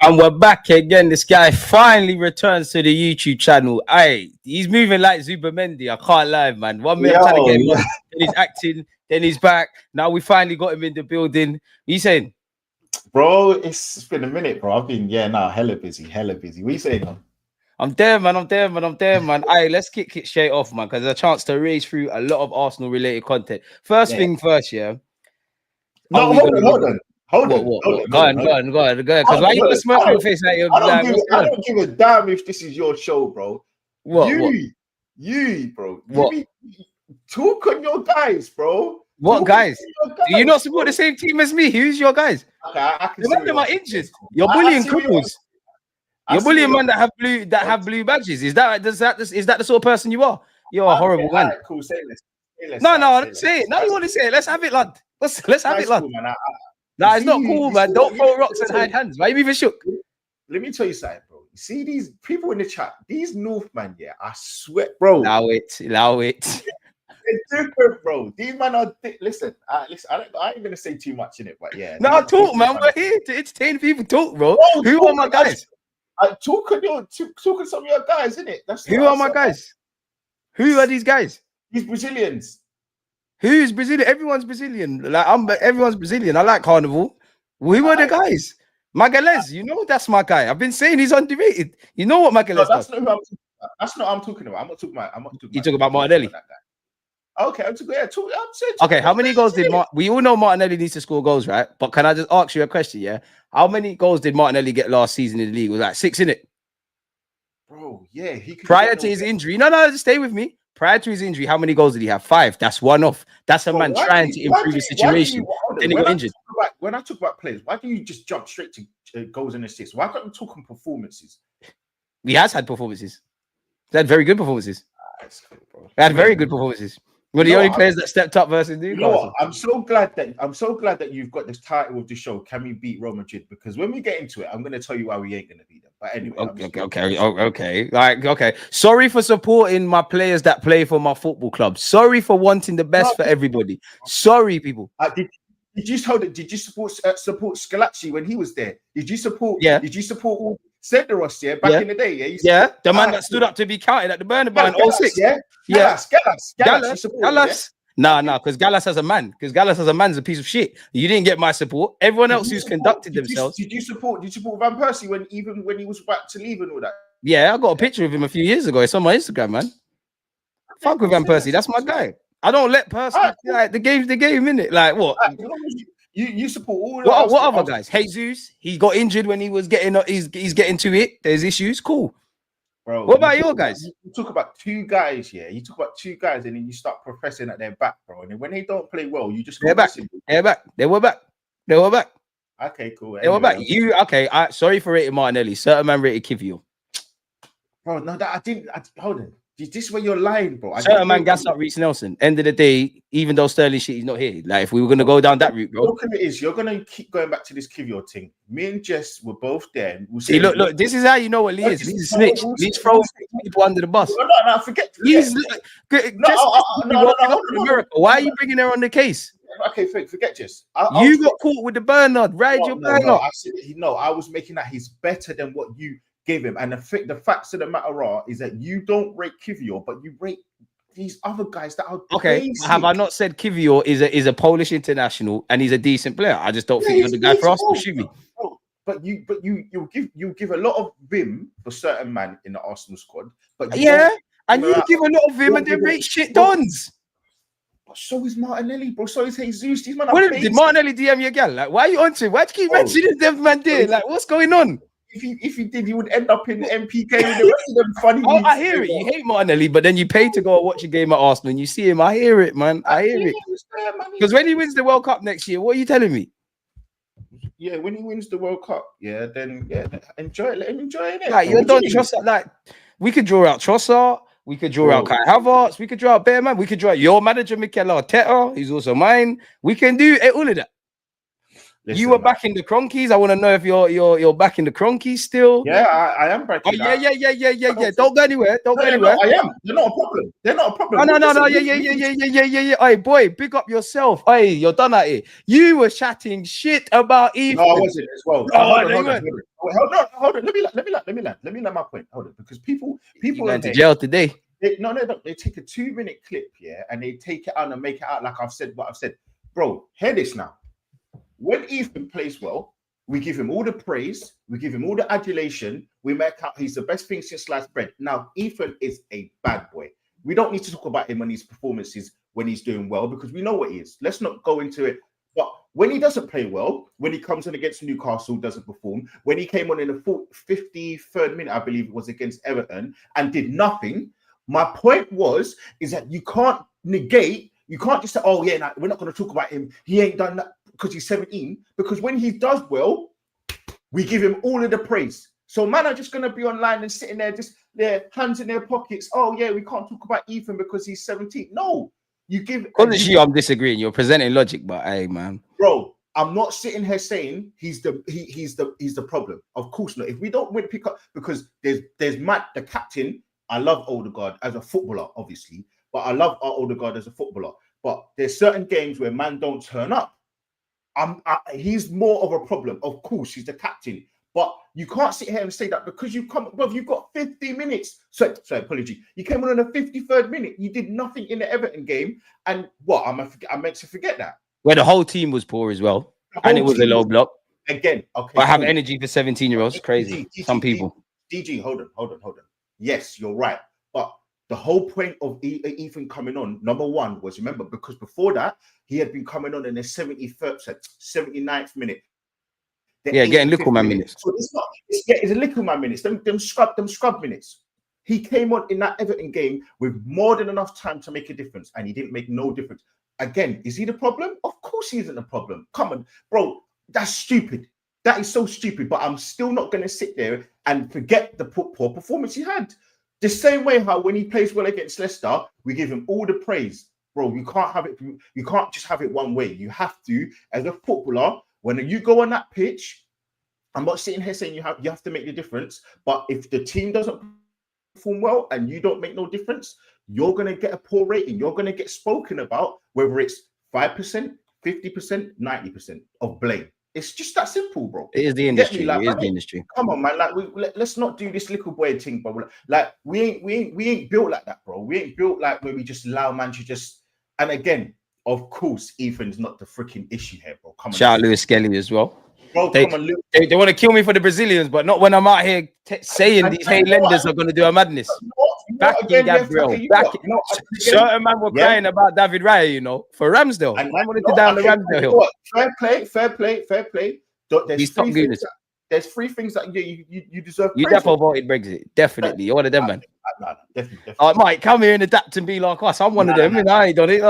And we're back again. This guy finally returns to the YouTube channel. Aye, he's moving like Zubamendi. I can't lie, man. 1 minute I'm trying to get him on, then he's acting, then he's back. Now we finally got him in the building. What you saying? Bro, it's been a minute, bro. I've been, hella busy. What you saying? I'm there, man. Aye, let's kick it straight off, man, because there's a chance to race through a lot of Arsenal-related content. First thing first, yeah. No, hold on. Hold on. Go on. Because why you got a smirk on your face like you're I don't give a damn if this is your show, bro. What? You, bro. What? Talk on your guys, bro. What guys? Do you not support the same team as me? Who's your guys? Okay, I can see them are injured. You're bullying cripples. You're bullying man that have blue badges. Is that the sort of person you are? You're a horrible man. Right, cool. Say less. No, say it. Now you want to say it. Let's have it, lad. Let's have it, lad. Cool, Nah, it's not cool, man. Don't throw rocks and hide hands. Why are you even shook? Let me tell you something, bro. You see these people in the chat, these Northmen, I swear, bro. Allow it. They're different, bro. These men are listen. I ain't gonna say too much in it, but yeah. No, talk, man. We're here to entertain people. Talk, bro. Who are my guys? Talk on some of your guys, isn't it? Who are my guys? Who are these guys? These Brazilians. Who's Brazilian? Everyone's Brazilian. Everyone's Brazilian. I like Carnival. Who are the guys? Magalhaes, you know that's my guy. I've been saying he's underrated. You know what Magalhaes does? That's not what I'm talking about. I'm not talking about. You talk about Martinelli. Okay, okay, how many goals did we all know Martinelli needs to score goals, right? But can I just ask you a question? Yeah, how many goals did Martinelli get last season in the league? It was like 6, innit? Bro, yeah. He prior to his injury. No, just stay with me. Prior to his injury, how many goals did he have? 5. That's one off. That's a man trying to improve his situation. Then he got injured. When I talk about players, why do you just jump straight to goals and assists? Why can't we talk on performances? He has had performances. He had very good performances. He had very good performances. One of the only players that stepped up versus Newcastle. You know what? I'm so glad that you've got this title of the show. Can we beat Real Madrid? Because when we get into it, I'm going to tell you why we ain't going to beat them. But anyway, okay. Sorry for supporting my players that play for my football club. Sorry for wanting the best for everybody. Sorry, people. Did you support Scalacci when he was there? Did you support? Yeah. Did you support all Senderos? Yeah, back in the day. Yeah. The man that stood up to be counted at the Bernabeu in 06. Gallas. Nah, because Gallas as a man. Because Gallas as a man's a piece of shit. You didn't get my support. Everyone else who's conducted themselves. Did you support Van Persie when he was about to leave and all that? Yeah, I got a picture of him a few years ago. It's on my Instagram, man. Fuck with Van Persie. That's my guy. I don't let Persie like the game's the game, innit? Like what? You support all what other guys? Jesus, he got injured when he was getting he's getting to it. There's issues. Cool. Bro, what about your guys? You talk about 2 guys, yeah. You talk about 2 guys, and then you start professing at their back, bro. And then when they don't play well, you just they're back. They were back. Okay, cool. Anyway, they were back. Sorry for rating Martinelli. Certain man rated Kivio. Bro, no, that I didn't. Hold on. Is this where you're lying, bro? Certain man gas up Reece Nelson. End of the day, even though Sterling shit, he's not here. Like if we were gonna go down that route, bro. Look at it is you're gonna keep going back to this Kivio thing. Me and Jess were both there. We'll see, look. This is how you know what Lee is. He's a snitch. He's throwing people under the bus. No, forget. He's why are you bringing her on the case? Okay, forget Jess. You got caught with the Bernard. Ride your Bernard. I was making that he's better than what you gave him, and the facts of the matter is that you don't rate Kivio, but you rate these other guys that are okay. Have I not said Kivio is a Polish international and he's a decent player? I just don't think you're the guy for us to shoot me. But you give a lot of vim for certain man in the Arsenal squad, but and you give a lot of vim and they rate shit dons. So is Martinelli, bro. So is Jesus. These man did Martinelli DM you again? Like, why are you on to him? Why do you keep mentioning them man there? Like, what's going on? If he did, he would end up in MPK with the rest of them funny. I hear it. You hate Martinelli, but then you pay to go and watch a game at Arsenal and you see him. I hear it, man. I hear it. Because when he wins the World Cup next year, what are you telling me? Yeah, when he wins the World Cup, then enjoy it. Let him enjoy it. Like you don't trust that. Like we could draw out Trossard, we could draw out Kai Havertz, we could draw out Bearman, we could draw out your manager Mikel Arteta. He's also mine. We can do all of that. Listen, you were backing the Cronkies. I want to know if you're backing the Cronkies still. Yeah, I am backing. Oh, yeah. Don't go anywhere. Don't go anywhere. I am. They're not a problem. They're not a problem. No. Yeah. Hey, boy, pick up yourself. Hey, you're done at it. You were chatting shit about Ethan. No, I wasn't as well. Hold on. Let me let my point. Hold on, because people went to jail today. They take a 2-minute clip, yeah, and they take it out and make it out like I've said what I've said. Bro, hear this now. When Ethan plays well, we give him all the praise, we give him all the adulation, we make out he's the best thing since sliced bread. Now, Ethan is a bad boy. We don't need to talk about him and his performances when he's doing well, because we know what he is. Let's not go into it. But when he doesn't play well, when he comes in against Newcastle, doesn't perform, when he came on in the 53rd minute, I believe it was, against Everton, and did nothing, my point is that you can't negate, you can't just say, oh yeah, nah, we're not going to talk about him. He ain't done that because he's 17. Because when he does well, we give him all of the praise. So man are just going to be online and sitting there, just their hands in their pockets. Oh yeah, we can't talk about Ethan because he's 17. No, you give. I'm disagreeing. You're presenting logic, but hey, man, bro, I'm not sitting here saying he's the problem. Of course not. If we don't win, pick up, because there's Matt, the captain. I love Odegaard as a footballer, obviously, but I love Odegaard as a footballer. But there's certain games where man don't turn up. He's more of a problem. Of course, he's the captain, but you can't sit here and say that because you've got 50 minutes. Sorry, apology. You came on the 53rd minute. You did nothing in the Everton game, and what? I meant to forget that. Where the whole team was poor as well, and it was a low block. Again, okay. But I have energy for 17-year-olds. Crazy. Some people. DG, hold on. Yes, you're right. But the whole point of Ethan coming on, number one, was, remember, because before that, he had been coming on in the 79th minute. Getting little man minutes. So it's a little man minutes. Them scrub minutes. He came on in that Everton game with more than enough time to make a difference, and he didn't make no difference. Again, is he the problem? Of course he isn't the problem. Come on, bro. That's stupid. That is so stupid. But I'm still not going to sit there and forget the poor performance he had. The same way how when he plays well against Leicester, we give him all the praise. Bro, you can't have it. You can't just have it one way. You have to, as a footballer, when you go on that pitch, I'm not sitting here saying you have to make the difference. But if the team doesn't perform well and you don't make no difference, you're going to get a poor rating. You're going to get spoken about, whether it's 5%, 50%, 90% of blame. It's just that simple, bro. It is the industry. It is the industry. Come on, man. Like, let's not do this little boy thing, bro. Like, we ain't built like that, bro. We ain't built like where we just allow man to just. And again, of course, Ethan's not the freaking issue here, bro. Come on. Shout out Lewis Skelly as well. Bro, they, come on, Lewis. They want to kill me for the Brazilians, but not when I'm out here saying these lenders are going to do a madness. Backing Gabriel. Certain man were crying about David Raya, you know, for Ramsdale. I wanted to down the Ramsdale hill. Fair play. There's three things that you deserve. You definitely voted Brexit. Definitely. You're one of them, man. No, definitely. Mate, come here and adapt and be like us. I'm one of them, and I ain't done it.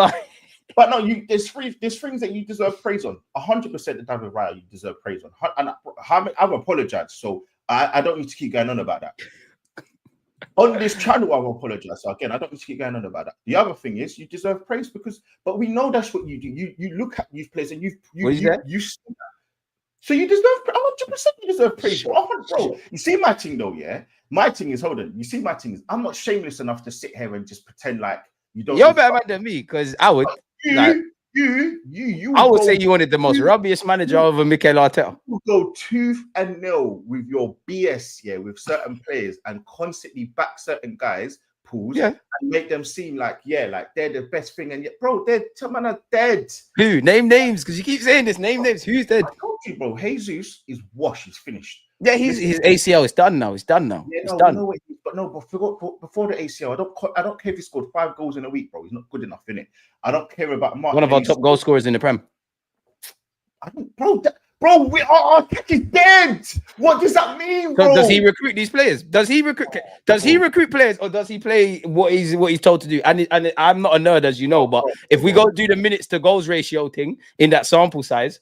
But no, there's things that you deserve praise on. 100% the David Raya you deserve praise on. And I've apologized, so I don't need to keep going on about that. On this channel, I've apologized. So again, I don't need to keep going on about that. The other thing is you deserve praise but we know that's what you do. You look at youth players and you see that. So you deserve 100%. You deserve praise, bro. You see my thing though, yeah. My thing is, hold on. You see my thing is, I'm not shameless enough to sit here and just pretend like you don't. You're better than me, because I would. I would say you wanted the most rubbiest manager over Mikel Arteta. You go tooth and nail with your BS, with certain players and constantly back certain guys, and make them seem like they're the best thing. And yet, bro, some man are dead. Who? Name names, because you keep saying this. Name names. Who's dead? I told you, bro. Jesus is washed. He's finished. Yeah, his ACL is done now. It's done now. Yeah, it's done. Before the ACL, I don't care if he scored 5 goals in a week, bro. He's not good enough, innit? I don't care about Mark. One of our top goal scorers in the Prem. Bro, our attack is dead. What does that mean, bro? So does he recruit these players? Does he recruit players, or does he play what he's told to do? And I'm not a nerd, as you know, but if we go do the minutes to goals ratio thing in that sample size,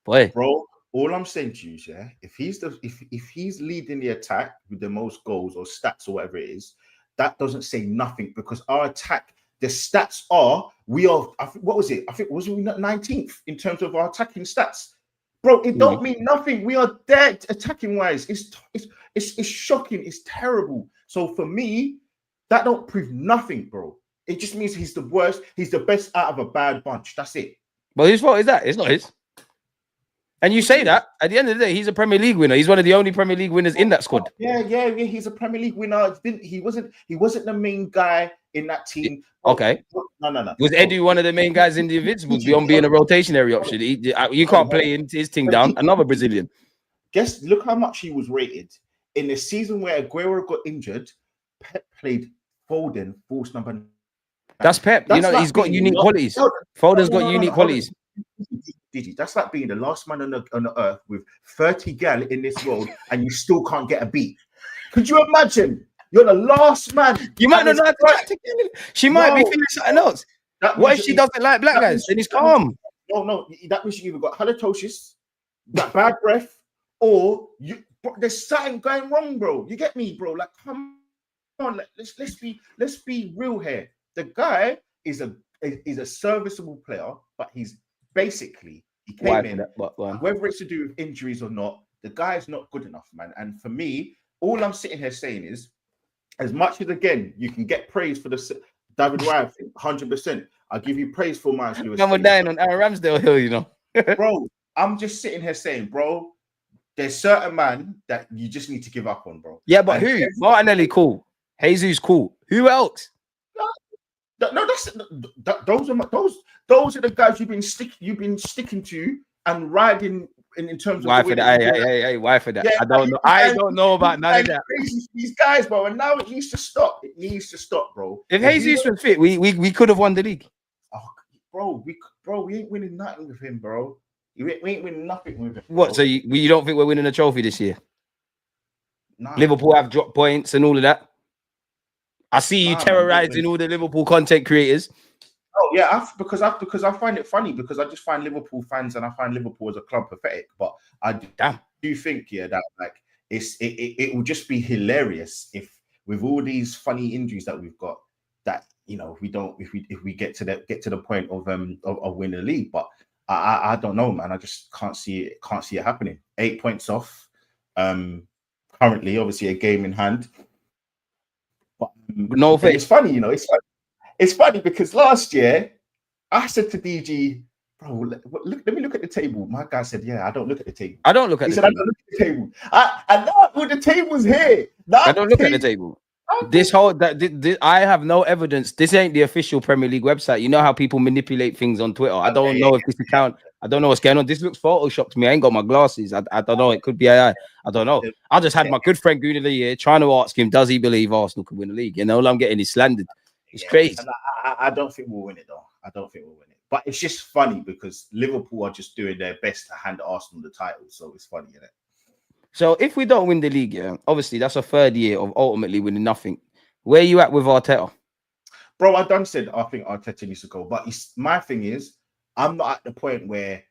boy, bro. All I'm saying to you is, if he's leading the attack with the most goals or stats or whatever it is, that doesn't say nothing, because our attack, the stats are, what was it? I think was we 19th in terms of our attacking stats. bro. It don't mean nothing. We are dead attacking wise. It's shocking. It's terrible. So for me, that don't prove nothing, bro. It just means he's the worst. He's the best out of a bad bunch. That's it. But whose fault is that? It's not his. And you say that at the end of the day, he's a Premier League winner. He's one of the only Premier League winners in that squad. Yeah. He's a Premier League winner. He wasn't the main guy in that team. Okay. No. Was Edu one of the main guys in the Invincibles beyond being a rotationary option? You can't play his thing down. Another Brazilian. Look how much he was rated in the season where Aguero got injured. Pep played Foden, false number 9. That's Pep. He's got unique qualities. Foden's got unique qualities. Digi, that's like being the last man on the earth with 30 gal in this world and you still can't get a beat. Could you imagine? You're the last man. You might not know how to act. She might be feeling something else. What if she doesn't like black guys? Then he's calm. No. That means you either got halitosis, that bad breath, or there's something going wrong, bro. You get me, bro? Like, come on, let's be real here. The guy is a serviceable player, but he's basically he came in. Whether it's to do with injuries or not, the guy is not good enough, man. And for me, all I'm sitting here saying is, as much as again you can get praise for the David Raya thing, 100%. I'll give you praise for Miles Lewis. We're dying on Aaron Ramsdale Hill, bro. I'm just sitting here saying, bro, there's certain man that you just need to give up on, bro. Yeah, but who? Martinelli, cool. Jesus, cool. Who else? No, those are the guys you've been sticking to and riding in terms of why for that? Hey, why for that? Yeah, I don't know about none of that. These guys, bro, and now it needs to stop. It needs to stop, bro. If Jesus was fit, we could have won the league. Oh, bro, we ain't winning nothing with him, bro. We ain't winning nothing with him. What? So you don't think we're winning a trophy this year? Nah. Liverpool have dropped points and all of that. I see you terrorizing all the Liverpool content creators. Oh yeah, because I find it funny because I just find Liverpool fans and I find Liverpool as a club pathetic. But I do think that like it will just be hilarious if with all these funny injuries that we've got that if we get to the point of winning the league. But I don't know, man. I just can't see it happening. 8 points off. Currently, obviously a game in hand. But no, it's funny, It's funny because last year I said to DG, bro, let me look at the table. My guy said, yeah, I don't look at the table. I don't look at the table. I don't look at the table. And now when the table's here, I don't look at the table. I have no evidence. This ain't the official Premier League website. You know how people manipulate things on Twitter. I don't know if this account. I don't know what's going on. This looks photoshopped to me. I ain't got my glasses. I don't know. It could be AI. I don't know. I just had my good friend Gooner Lee here trying to ask him, does he believe Arsenal can win the league? And all I'm getting is slandered. It's crazy. And I don't think we'll win it, though. I don't think we'll win it. But it's just funny because Liverpool are just doing their best to hand Arsenal the title. So it's funny, isn't it? So if we don't win the league, obviously that's a third year of ultimately winning nothing. Where are you at with Arteta? Bro, I done said I think Arteta needs to go. But my thing is, I'm not at the point where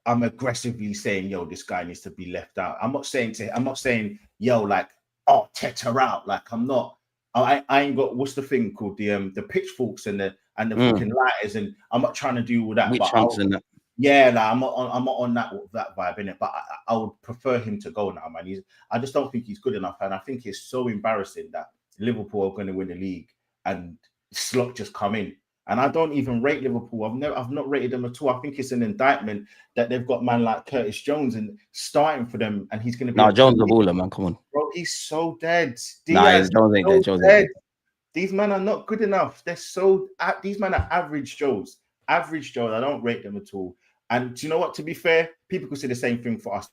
I'm aggressively saying, yo, this guy needs to be left out. I'm not saying, yo, like, Arteta out. Like, I'm not. I ain't got what's the thing called the pitchforks and the fucking lighters, and I'm not trying to do all that. That. Yeah, like, I'm not on that vibe in it. But I would prefer him to go now, man. I just don't think he's good enough, and I think it's so embarrassing that Liverpool are going to win the league and Slot just come in. And I don't even rate Liverpool. I've not rated them at all. I think it's an indictment that they've got man like Curtis Jones and starting for them, and he's going to be. No, Jones the baller, man. Come on, bro. He's so dead. Jones ain't dead. Jones ain't dead. These men are not good enough. They're so. These men are average Joes. Average Joes. I don't rate them at all. And do you know what? To be fair, people could say the same thing for us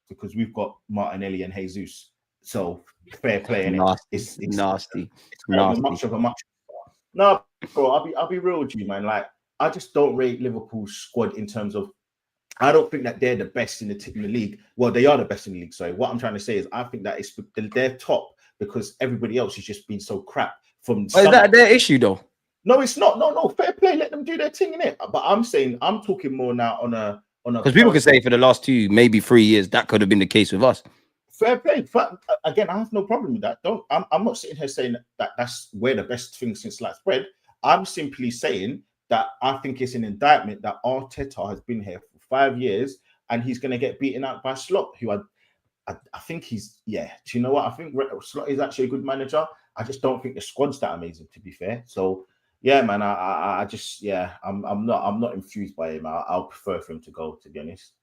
because we've got Martinelli and Jesus. So fair play. It's nasty. Much of a much. No, bro, I'll be real with you, man. Like, I just don't rate Liverpool's squad in terms of. I don't think that they're the best in the league. Well, they are the best in the league. Sorry, what I'm trying to say is I think that they're top because everybody else has just been so crap from. Is that their issue though? No, it's not. No, fair play. Let them do their thing in it. But I'm talking more now on a. Because people can say for the last 2, maybe 3 years that could have been the case with us. Fair play. Again, I have no problem with that. I'm not sitting here saying that's where the best thing since sliced bread. I'm simply saying that I think it's an indictment that Arteta has been here for 5 years and he's going to get beaten out by Slot, who I think he's, yeah. Do you know what? I think Slot is actually a good manager. I just don't think the squad's that amazing, to be fair. So yeah, man, I just, yeah, I'm not infused by him. I'll prefer for him to go, to be honest.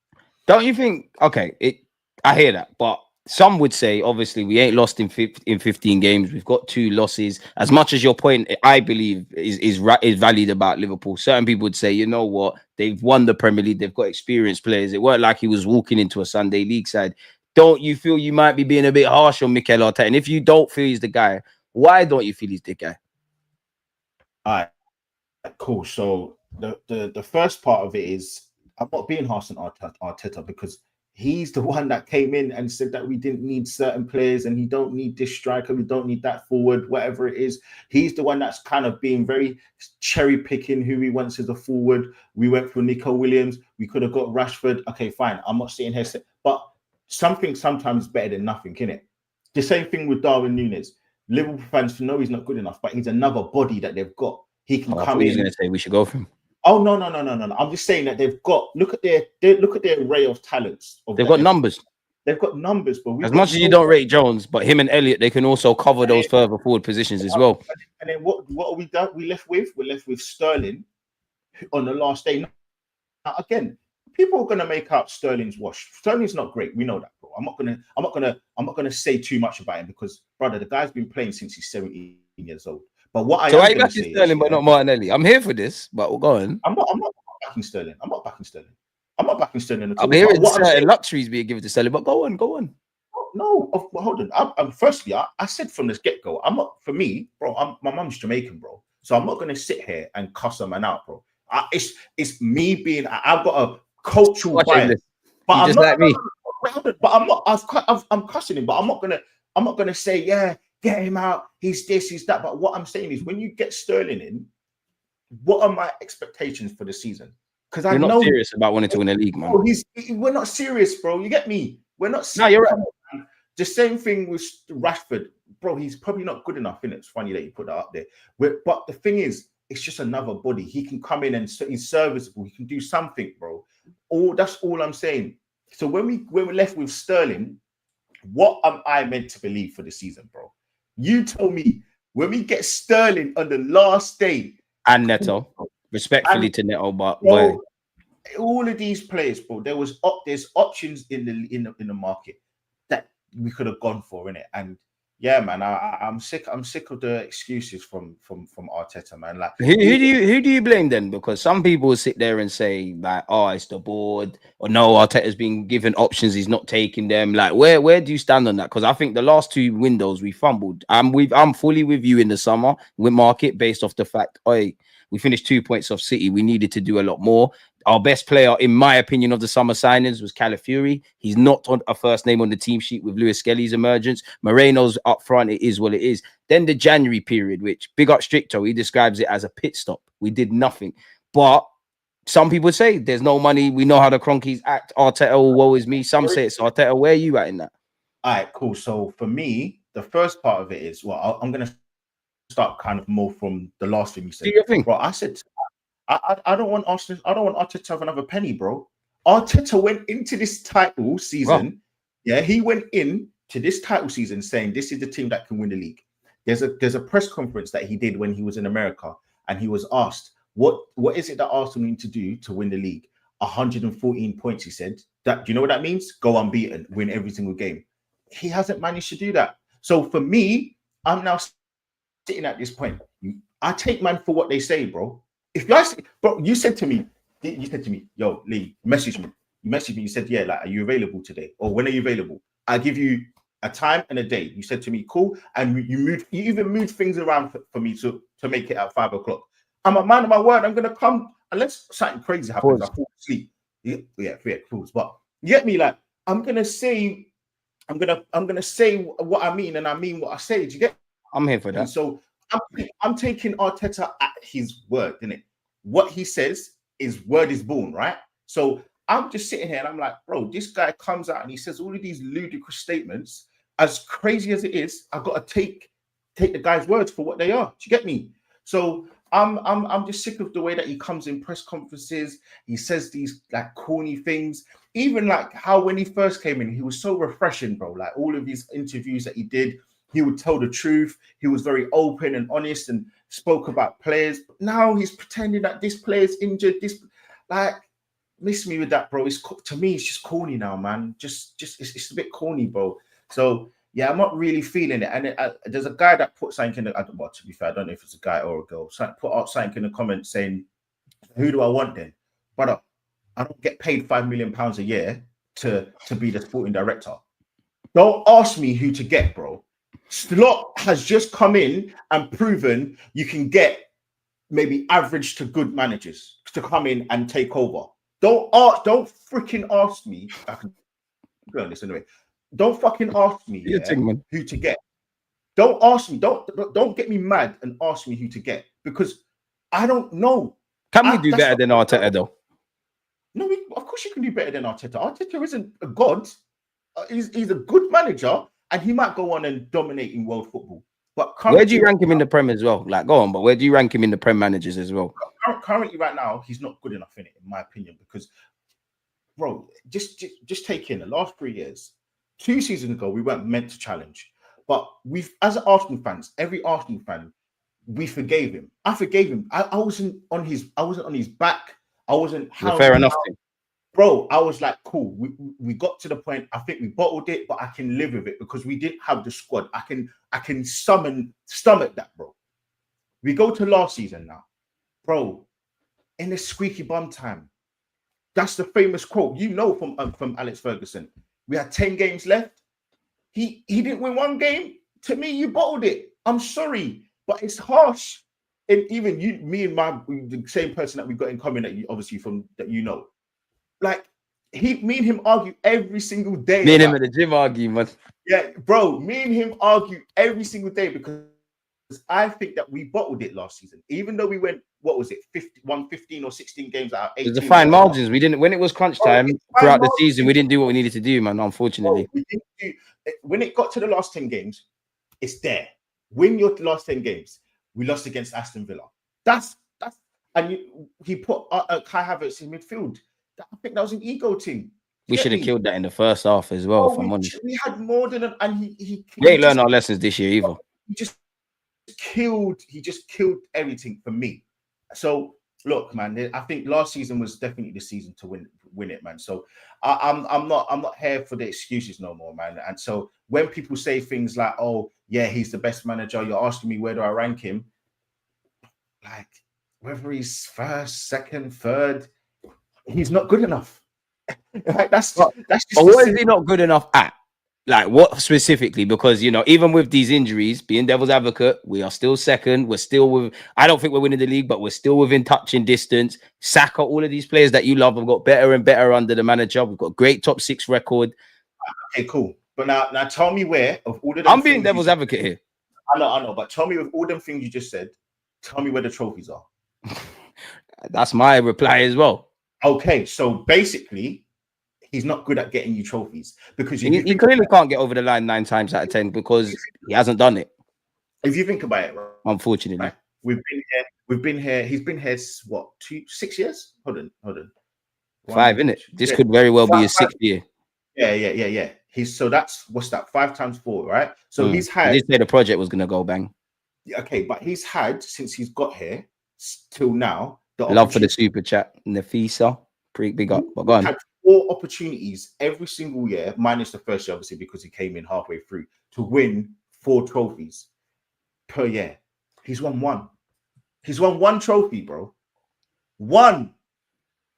Don't you think? Okay, I hear that, but some would say, obviously, we ain't lost in 15 games. We've got 2 losses. As much as your point, I believe, is valid about Liverpool. Certain people would say, you know what? They've won the Premier League. They've got experienced players. It weren't like he was walking into a Sunday League side. Don't you feel you might be being a bit harsh on Mikel Arteta? And if you don't feel he's the guy, why don't you feel he's the guy? All right, cool. So the first part of it is, I'm not being harsh on Arteta because he's the one that came in and said that we didn't need certain players and he don't need this striker, we don't need that forward, whatever it is. He's the one that's kind of being very cherry picking who he wants as a forward. We went for Nico Williams. We could have got Rashford. Okay, fine. I'm not sitting here, but something sometimes better than nothing, innit? The same thing with Darwin Núñez. Liverpool fans know he's not good enough, but he's another body that they've got. He can come in. He's going to say we should go for him. Oh no! I'm just saying that they've got look at their array of talents. They've got numbers. They've got numbers, but as much as you don't rate Jones, but him and Elliott, they can also cover those further forward positions as well. And then what are we done? We're left with Sterling on the last day. Now, again, people are gonna make out Sterling's wash. Sterling's not great. We know that, bro. I'm not gonna say too much about him because, brother, the guy's been playing since he's 17 years old. But what so I am backing Sterling, but not Martinelli. I'm here for this, but we'll go on. I'm not backing Sterling. I'm not backing Sterling at all. I'm hearing certain luxuries being given to Sterling, but go on. No, hold on. Firstly, I said from this get-go, I'm not, for me, bro, my mum's Jamaican, bro. So I'm not gonna sit here and cuss a man out, bro. It's me being, I've got a cultural bias. But I'm not like me. But I'm not. I'm cussing him, but I'm not gonna say, yeah, get him out. He's this, he's that. But what I'm saying is, when you get Sterling in, what are my expectations for the season? Because I'm not serious about wanting to win a league, man. We're not serious, bro. You get me? We're not serious. No, you're right. The same thing with Rashford, bro. He's probably not good enough, innit? It's funny that you put that up there. But the thing is, it's just another body. He can come in and he's serviceable. He can do something, bro. That's all I'm saying. So when we're left with Sterling, what am I meant to believe for the season, bro? You tell me. When we get Sterling on the last day, and Neto, respectfully to Neto, but bro, all of these players, bro, there's options in the market that we could have gone for, innit? And yeah, man, I'm sick of the excuses from Arteta, man. Like, who do you blame then? Because some people will sit there and say like, oh, it's the board, or no, Arteta's been given options, he's not taking them. Like, where do you stand on that? Because I think the last 2 windows we fumbled. I'm fully with you in the summer with market based off the fact, we finished 2 points off City. We needed to do a lot more. Our best player, in my opinion, of the summer signings was Calafiori. He's not on a first name on the team sheet with Lewis Skelly's emergence. Moreno's up front. It is what it is. Then the January period, which big up Stricto, he describes it as a pit stop. We did nothing. But some people say there's no money. We know how the Cronkies act. Arteta, woe is me. Some say it's Arteta. Where are you at in that? All right, cool. So for me, the first part of it is, well, I'm going to start kind of more from the last thing you said. Do you think? Bro, I said, I don't want Arsenal. I don't want Arteta to have another penny, bro. Arteta went into this title season. Bro. Yeah, he went in to this title season saying this is the team that can win the league. There's a press conference that he did when he was in America, and he was asked, what is it that Arsenal need to do to win the league? 114 points, he said. Do you know what that means? Go unbeaten, win every single game. He hasn't managed to do that. So for me, I'm now sitting at this point. I take man for what they say, bro. If you guys, bro, you said to me, yo, Lee, message me. You messaged me, you said, yeah, like, are you available today? Or when are you available? I give you a time and a day. You said to me, cool. And you even moved things around for me to make it at 5 o'clock. I'm a man of my word. I'm gonna come unless something crazy happens. I fall asleep. Yeah, pause. But you get me? Like, I'm gonna say what I mean, and I mean what I say. Do you get? I'm here for that. And so I'm taking Arteta at his word, innit? What he says, his word is born, right? So I'm just sitting here and I'm like, bro, this guy comes out and he says all of these ludicrous statements. As crazy as it is, I've got to take the guy's words for what they are. Do you get me? So I'm just sick of the way that he comes in press conferences. He says these like corny things. Even like how when he first came in, he was so refreshing, bro. Like all of these interviews that he did, he would tell the truth. He was very open and honest and spoke about players. But now he's pretending that this player's injured. This, like, miss me with that, bro. To me, it's just corny now, man. It's a bit corny, bro. So yeah, I'm not really feeling it. And there's a guy that put something in the, well, to be fair, I don't know if it's a guy or a girl. Put out something in the comments saying, "Who do I want then?" But I don't get paid £5 million a year to be the sporting director. Don't ask me who to get, bro. Slot has just come in and proven you can get maybe average to good managers to come in and take over. Don't freaking ask me. I can go on this anyway. Don't fucking ask me who to get. Don't ask me. Don't get me mad and ask me who to get because I don't know. Can we do better than Arteta though? No, of course you can do better than Arteta. Arteta isn't a god. He's a good manager, and he might go on and dominate in world football. But where do you rank him in the Prem as well? Like, go on, but where do you rank him in the Prem managers as well? Currently, right now, he's not good enough in it, in my opinion, because, bro, just take in the last 3 years. 2 seasons ago, we weren't meant to challenge, but as Arsenal fans, every Arsenal fan, we forgave him. I forgave him. I wasn't on his back. I wasn't. Fair enough, bro. I was like, cool. We got to the point. I think we bottled it, but I can live with it because we didn't have the squad. I can stomach that, bro. We go to last season now, bro. In the squeaky bum time. That's the famous quote, from Alex Ferguson. We had 10 games left. He didn't win 1 game. To me, you bottled it. I'm sorry, but it's harsh. And even me and the same person that we've got in common that you obviously like me and him argue every single day. Me and him at the gym argue, man. Yeah, bro. Me and him argue every single day because I think that we bottled it last season, even though we went. What was it? 15 or 16 games out of 18. It was the fine margins. We didn't when it was crunch time throughout the season. We didn't do what we needed to do, man. Unfortunately, when it got to the last 10 games, it's there. Win your last 10 games. We lost against Aston Villa. He put Kai Havertz in midfield. I think that was an ego thing. We should have killed that in the first half as well. If I'm honest, we had more than we ain't learned our lessons this year either. He just killed everything for me. So look, man, I think last season was definitely the season to win it, man. So I'm not here for the excuses no more, man. And so when people say things like, "Oh, yeah, he's the best manager," you're asking me where do I rank him? Like whether he's first, second, third, he's not good enough. Like, that's just. But what is he not good enough at? Like what specifically? Because even with these injuries, being devil's advocate, we are still second. We're still with. I don't think we're winning the league, but we're still within touching distance. Saka, all of these players that you love have got better and better under the manager. We've got a great top 6 record. Okay, cool. But now tell me where of all of them. I'm being devil's advocate here. I know. But tell me with all them things you just said. Tell me where the trophies are. That's my reply as well. Okay, so basically, he's not good at getting you trophies because he clearly can't get over the line 9 times out of 10 because he hasn't done it. If you think about it, right? Unfortunately, right? We've been here. He's been here what 6 years? Hold on. 5, innit? This could very well be his 6th year. Yeah. So that's what's that? 5 times 4, right? So he's had. He did say the project was gonna go bang. Okay, but he's had since he's got here till now. Love for the super chat, Nafisa. Pretty big up. But go on. Had 4 opportunities every single year, minus the first year, obviously, because he came in halfway through to win 4 trophies per year. He's won 1. He's won 1 trophy, bro. 1.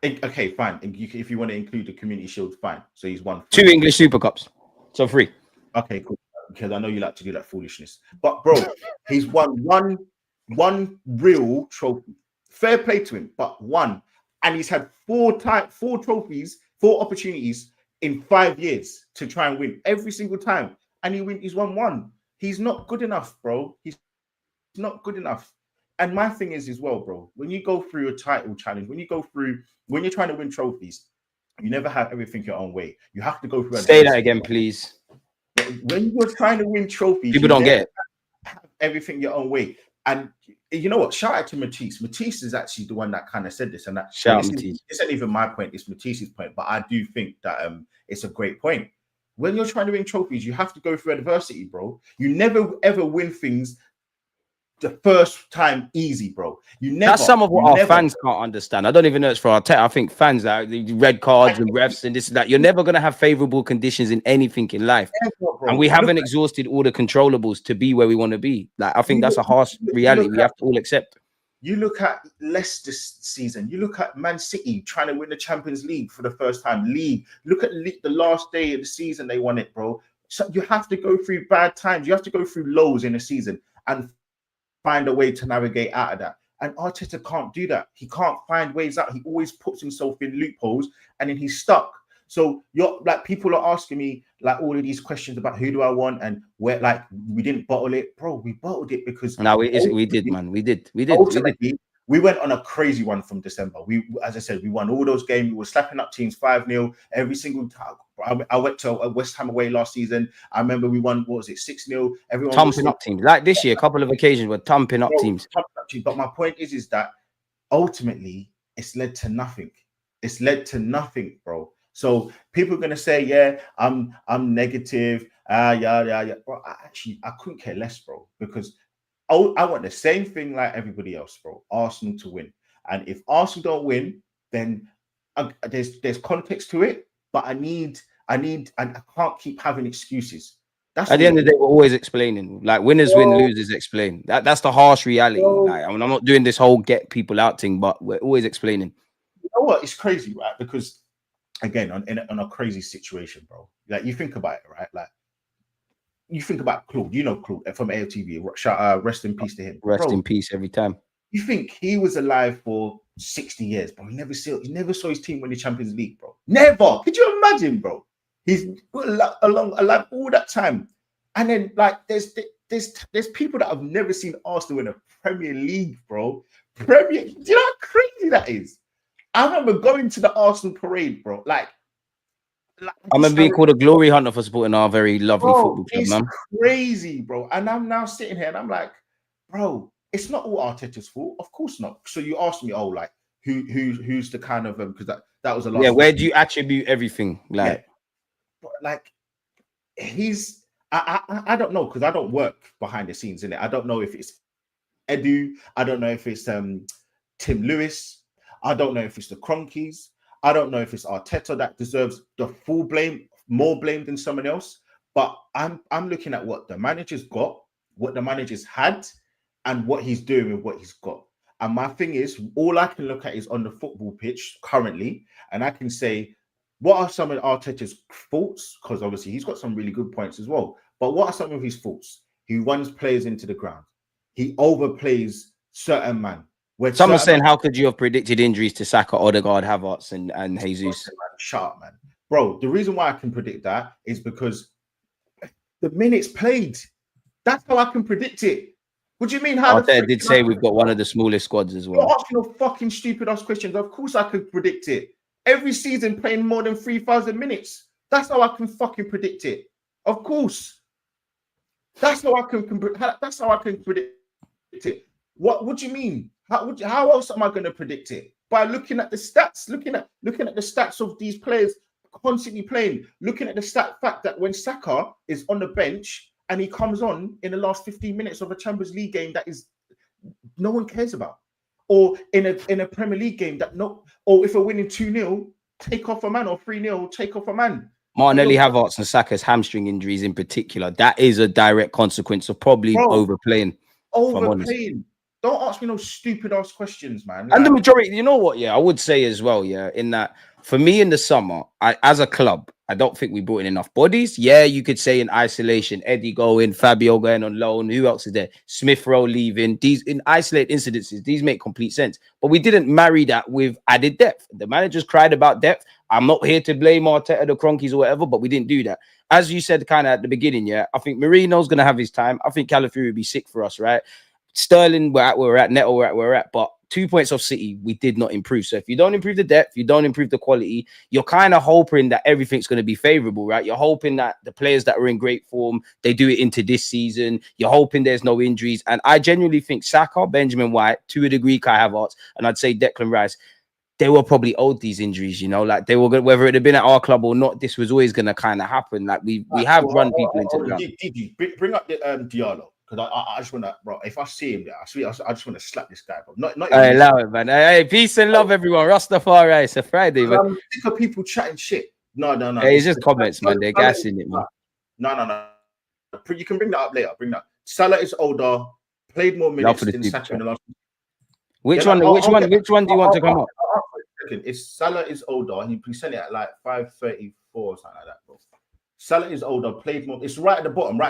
Okay, fine. If you want to include the Community Shield, fine. So he's won 2 English Super Cups. So 3. Okay, cool. Because I know you like to do that foolishness. But bro, he's won one real trophy. Fair play to him, but 1. And he's had 4 trophies, 4 opportunities in 5 years to try and win every single time. And he's won 1. He's not good enough, bro. He's not good enough. And my thing is as well, bro, when you go through a title challenge, when you're trying to win trophies, you never have everything your own way. You have to go through. Say that again, please. When you're trying to win trophies, people don't get it. Have everything your own way. And you know what? Shout out to Matisse. Matisse is actually the one that kind of said this, and that Shout out Matisse. This ain't even my point. It's Matisse's point, but I do think that it's a great point. When you're trying to win trophies, you have to go through adversity, bro. You never ever win things the first time easy, bro. You never. That's some of what our fans can't understand. I don't even know it's for Arteta. I think fans that the red cards and refs and this and that. You're never gonna have favorable conditions in anything in life, and we haven't exhausted all the controllables to be where we want to be. Like I think that's a harsh reality we have to all accept. You look at Leicester season. You look at Man City trying to win the Champions League for the first time. Look at the last day of the season they won it, bro. So you have to go through bad times. You have to go through lows in a season and find a way to navigate out of that. And Arteta can't do that. He can't find ways out. He always puts himself in loopholes and then he's stuck. So you're like, people are asking me like all of these questions about who do I want and where, like we didn't bottle it, bro. We bottled it because we did, man. We did. We went on a crazy one from December. As I said, we won all those games. We were slapping up teams 5-0 every single time. I went to West Ham away last season. I remember we won, what was it, 6-0. Everyone thumping up teams. Like this year, a couple of occasions we're thumping up teams. But my point is that ultimately it's led to nothing. It's led to nothing, bro. So people are gonna say, yeah, I'm negative. Yeah. Bro, I couldn't care less, bro, because I want the same thing like everybody else, bro. Arsenal to win, and if Arsenal don't win, then there's context to it. But I can't keep having excuses. That's at the end of the day, we're always explaining. Like winners win, losers explain. That's the harsh reality. Like, I mean, I'm not doing this whole get people out thing, but we're always explaining. You know what? It's crazy, right? Because again, on a crazy situation, bro. Like you think about it, right? Like. You think about Claude, you know Claude from AOTV. Rest in peace to him. Rest in peace every time. You think he was alive for 60 years, bro? He never saw his team win the Champions League, bro. Never. Could you imagine, bro? He's alive all that time, and then like there's people that have never seen Arsenal in a Premier League, bro. Do you know how crazy that is? I remember going to the Arsenal parade, bro. Like I remember being called a glory hunter for supporting our very lovely football club, it's man. Crazy, bro. And I'm now sitting here and I'm like, bro, it's not all Arteta's fault. Of course not. So you asked me, oh, like who's the kind of because that was a lot. Yeah, where do you attribute everything? Like, yeah. Like he's I don't know because I don't work behind the scenes in it. I don't know if it's Edu. I don't know if it's Tim Lewis. I don't know if it's the Cronkies. I don't know if it's Arteta that deserves the full blame, more blame than someone else. But I'm looking at what the manager's got, what the manager's had, and what he's doing with what he's got. And my thing is, all I can look at is on the football pitch currently, and I can say, what are some of Arteta's faults? Because obviously he's got some really good points as well. But what are some of his faults? He runs players into the ground. He overplays certain men. Someone's saying, how could you have predicted injuries to Saka, Odegaard, Havertz, and Jesus? Shut up, man. Bro, the reason why I can predict that is because the minutes played. That's how I can predict it. What do you mean? How Arteta did say we've got one of the smallest squads as well. You're asking no fucking stupid ass questions. Of course I could predict it. Every season playing more than 3,000 minutes. That's how I can fucking predict it. Of course. That's how I can predict it. What do you mean? How else am I going to predict it? By looking at the stats, looking at the stats of these players constantly playing, looking at the fact that when Saka is on the bench and he comes on in the last 15 minutes of a Champions League game that is no one cares about, or in a Premier League game or if we're winning 2-0, take off a man, or 3-0, take off a man. Martinelli, Havertz, and Saka's hamstring injuries in particular, that is a direct consequence of probably overplaying. Don't ask me no stupid ass questions, man. And the majority, you know what? Yeah, I would say as well. Yeah, in that for me in the summer, as a club, I don't think we brought in enough bodies. Yeah, you could say in isolation, Eddie going, Fabio going on loan. Who else is there? Smith Rowe leaving. These in isolated incidences, these make complete sense. But we didn't marry that with added depth. The managers cried about depth. I'm not here to blame Arteta, the Cronkies or whatever, but we didn't do that. As you said kind of at the beginning, yeah, I think Marino's going to have his time. I think Calafiori will be sick for us, right? Sterling, we're at where we're at. Neto, we're at where we're at. But 2 points off City, we did not improve. So if you don't improve the depth, you don't improve the quality, you're kind of hoping that everything's going to be favorable, right? You're hoping that the players that are in great form, they do it into this season. You're hoping there's no injuries. And I genuinely think Saka, Benjamin White, to a degree, Kai Havertz, and I'd say Declan Rice, they were probably owed these injuries, you know, like they were good, whether it had been at our club or not, this was always going to kind of happen. Like we have run people into the ground. Did bring up the Diallo? Because I just want to, bro, if I see him there, I just want to slap this guy, bro. Not I allow it, man. Hey, peace and love, everyone. Rastafari, it's a Friday, man. I'm sick of people chatting shit. No. Hey, it's just comments, man. They're gassing it, man. No. You can bring that up later. Bring that. Salah is older, played more minutes than Saka in the last. Which one do you want to come up? It's Salah is older. He sent it at like 5:34 or something like that, bro. Salah is older, played more. It's right at the bottom.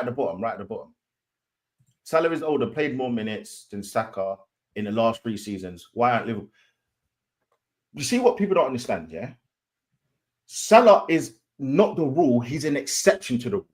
Salah is older, played more minutes than Saka in the last 3 seasons. Why aren't Liverpool? You see what people don't understand, yeah? Salah is not the rule. He's an exception to the rule.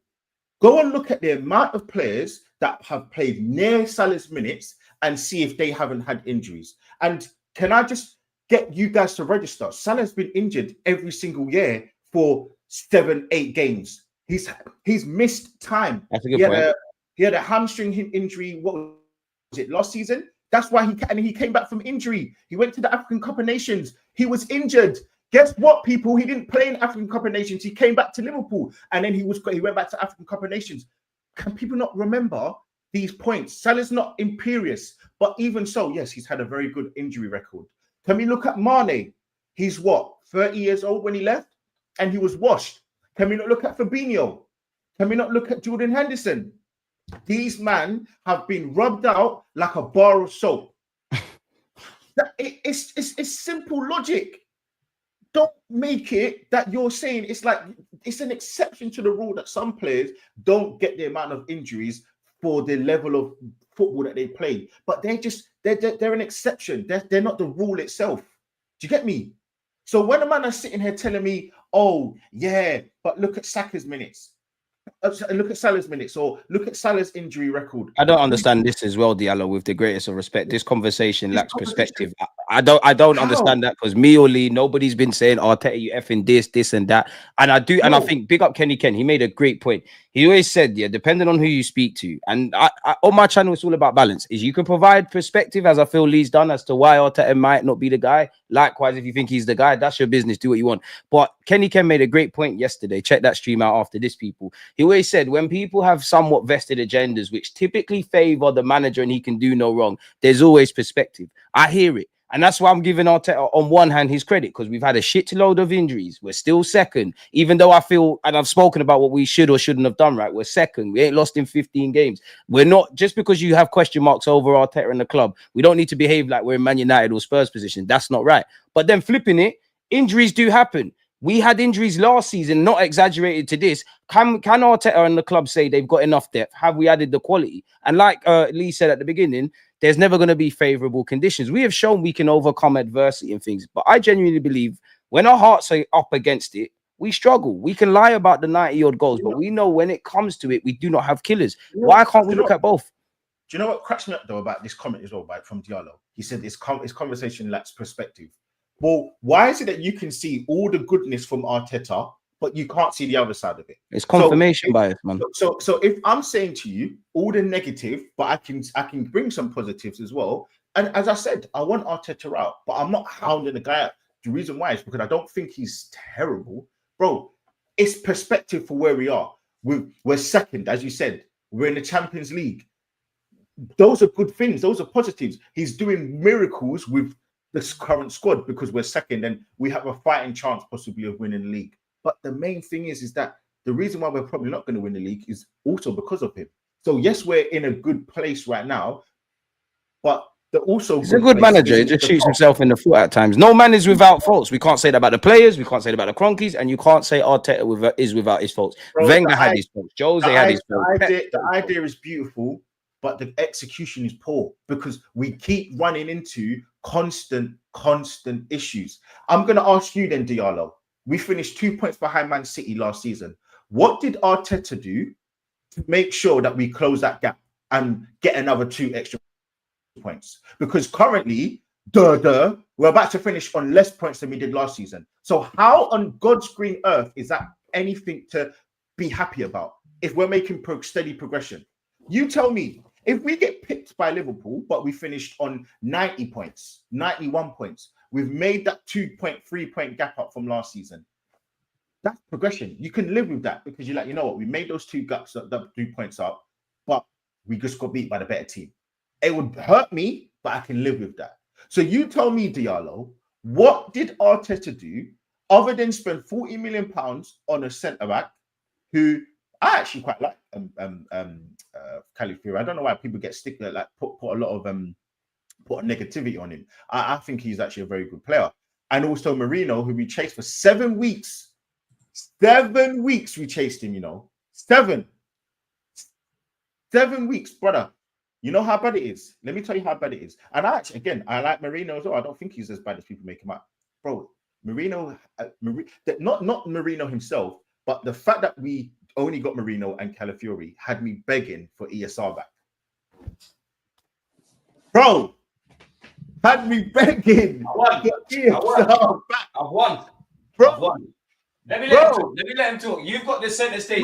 Go and look at the amount of players that have played near Salah's minutes and see if they haven't had injuries. And can I just get you guys to register? Salah's been injured every single year for 7-8 games. He's missed time. That's a good point. He had a hamstring injury. What was it, last season? That's why he came back from injury. He went to the African Cup of Nations. He was injured. Guess what, people? He didn't play in African Cup of Nations. He came back to Liverpool, and then he went back to African Cup of Nations. Can people not remember these points? Salah's not imperious, but even so, yes, he's had a very good injury record. Can we look at Mane? He's what, 30 years old when he left, and he was washed. Can we not look at Fabinho? Can we not look at Jordan Henderson? These men have been rubbed out like a bar of soap. It's simple logic. Don't make it that you're saying it's like it's an exception to the rule that some players don't get the amount of injuries for the level of football that they play. But they're an exception. They're not the rule itself. Do you get me? So when a man is sitting here telling me, oh yeah, but look at Saka's minutes. Look at Salah's minutes, or look at Salah's injury record. I don't understand this as well, Diallo, with the greatest of respect. This conversation lacks perspective. I don't understand that, because me or Lee, nobody's been saying, Arteta, you effing this and that. And I do, and I think big up Kenny Ken. He made a great point. He always said, yeah, depending on who you speak to, and I on my channel, it's all about balance. Is you can provide perspective, as I feel Lee's done, as to why Arteta might not be the guy. Likewise, if you think he's the guy, that's your business. Do what you want. But Kenny Ken made a great point yesterday. Check that stream out after this, people. He always said, when people have somewhat vested agendas, which typically favor the manager and he can do no wrong, there's always perspective. I hear it. And that's why I'm giving Arteta, on one hand, his credit, because we've had a shitload of injuries. We're still second, even though I feel, and I've spoken about what we should or shouldn't have done, right? We're second. We ain't lost in 15 games. We're not, just because you have question marks over Arteta in the club, we don't need to behave like we're in Man United or Spurs position. That's not right. But then flipping it, injuries do happen. We had injuries last season, not exaggerated to this. Can Arteta and the club say they've got enough depth? Have we added the quality? And like Lee said at the beginning, there's never going to be favorable conditions. We have shown we can overcome adversity and things. But I genuinely believe when our hearts are up against it, we struggle. We can lie about the 90-odd goals, but we know when it comes to it, we do not have killers. Why can't we look at both? Do you know what cracks me up, though, about this comment as well, from Diallo? He said this conversation lacks perspective. Well, why is it that you can see all the goodness from Arteta, but you can't see the other side of it? It's confirmation bias, man. So if I'm saying to you all the negative, but I can bring some positives as well. And as I said, I want Arteta out, but I'm not hounding the guy out. The reason why is because I don't think he's terrible, bro. It's perspective for where we are. We're second, as you said. We're in the Champions League. Those are good things. Those are positives. He's doing miracles with this current squad because we're second and we have a fighting chance possibly of winning the league. But the main thing is that the reason why we're probably not going to win the league is also because of him. So yes, we're in a good place right now, but he's a good manager. He just shoots himself in the foot at times. No man is without faults. We can't say that about the players. We can't say that about the Cronkies, and you can't say Arteta is without his faults. Bro, Wenger had his faults. Jose had his faults. The idea is beautiful, but the execution is poor because we keep running into constant issues. I'm going to ask you then, Diallo. We finished 2 points behind Man City last season. What did Arteta do to make sure that we close that gap and get another 2 extra points because currently, we're about to finish on less points than we did last season. So how on God's green earth is that anything to be happy about if we're making steady progression? You tell me, if we get picked by Liverpool, but we finished on 90 points, 91 points, we've made that 2.3 point gap up from last season. That's progression. You can live with that because you're like, you know what, we made those 2 gaps, that 3 points up, but we just got beat by the better team. It would hurt me, but I can live with that. So you tell me, Diallo, what did Arteta do other than spend £40 million on a centre-back who I actually quite like, Calafiori. I don't know why people get stick like put a lot of put a negativity on him. I think he's actually a very good player. And also Marino, who we chased for 7 weeks. 7 weeks we chased him, you know. 7 weeks, brother. You know how bad it is. Let me tell you how bad it is. And I actually, again, I like Marino as well. I don't think he's as bad as people make him out. Bro, Marino, not Marino himself, but the fact that we only got Marino and Calafiori had me begging for ESR back. Bro, had me begging. I won. ESR back. I've won. Bro. I've won. Let me let him talk. You've got the center stage.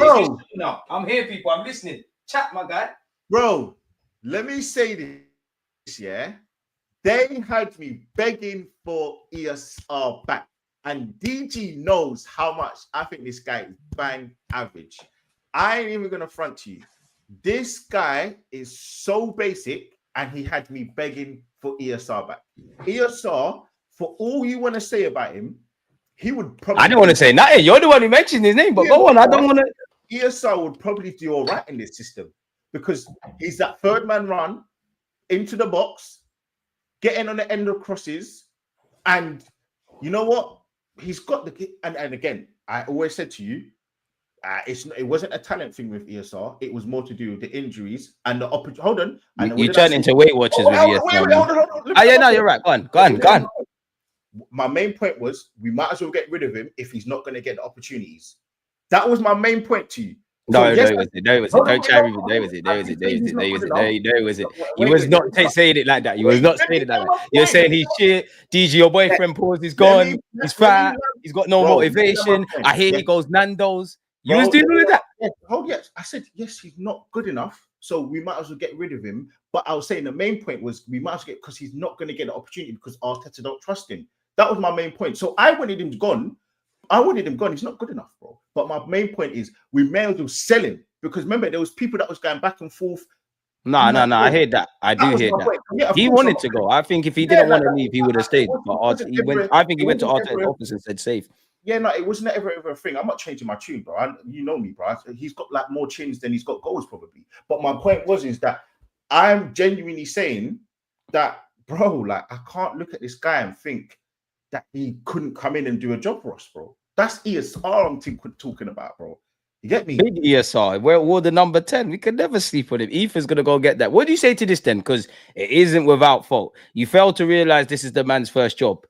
Now, I'm here, people. I'm listening. Chat, my guy. Bro, let me say this, yeah? They had me begging for ESR back. And DG knows how much I think this guy is bang average. I ain't even going to front to you. This guy is so basic, and he had me begging for ESR back. ESR, for all you want to say about him, he would probably... I don't want to say nothing. You're the one who mentioned his name, but go on. I don't want to... ESR would probably do all right in this system because he's that third man run into the box, getting on the end of crosses, and you know what? He's got the... And again, I always said to you, it wasn't a talent thing with ESR. It was more to do with the injuries and the opportunity. Hold on. And you turn into Weight Watchers with ESR. Hold on. Oh, yeah, no, you're right. Go on. My main point was we might as well get rid of him if he's not going to get the opportunities. That was my main point to you. No, there was it. Don't try me. There was it. You was not saying it like that. You was not saying it like that. You're saying he's shit. DG, your boyfriend pause. He's gone. He's fat. He's got no motivation. I hear he goes Nando's. You was doing all of that. Yes. I said, yes, he's not good enough. So we might as well get rid of him. But I was saying the main point was we might as well get, because he's not going to get the opportunity because Arteta don't trust him. That was my main point. So I wanted him gone. He's not good enough, bro. But my main point is we may as well sell him because remember there was people that was going back and forth. No. I hear that. I do hear that. Yeah, he wanted to go. I think if he didn't want to leave, he would have stayed. But I think he went to Arteta's office and said safe. Yeah, no, it was never ever a thing. I'm not changing my tune, bro. You know me, bro. He's got like more chins than he's got goals, probably. But my point is that I'm genuinely saying that, bro, like I can't look at this guy and think that he couldn't come in and do a job for us, bro. That's ESR I'm talking about, bro. You get me? Big ESR. We're the number 10. We could never sleep on him. Ethan's going to go get that. What do you say to this then? Because it isn't without fault. You fail to realize this is the man's first job.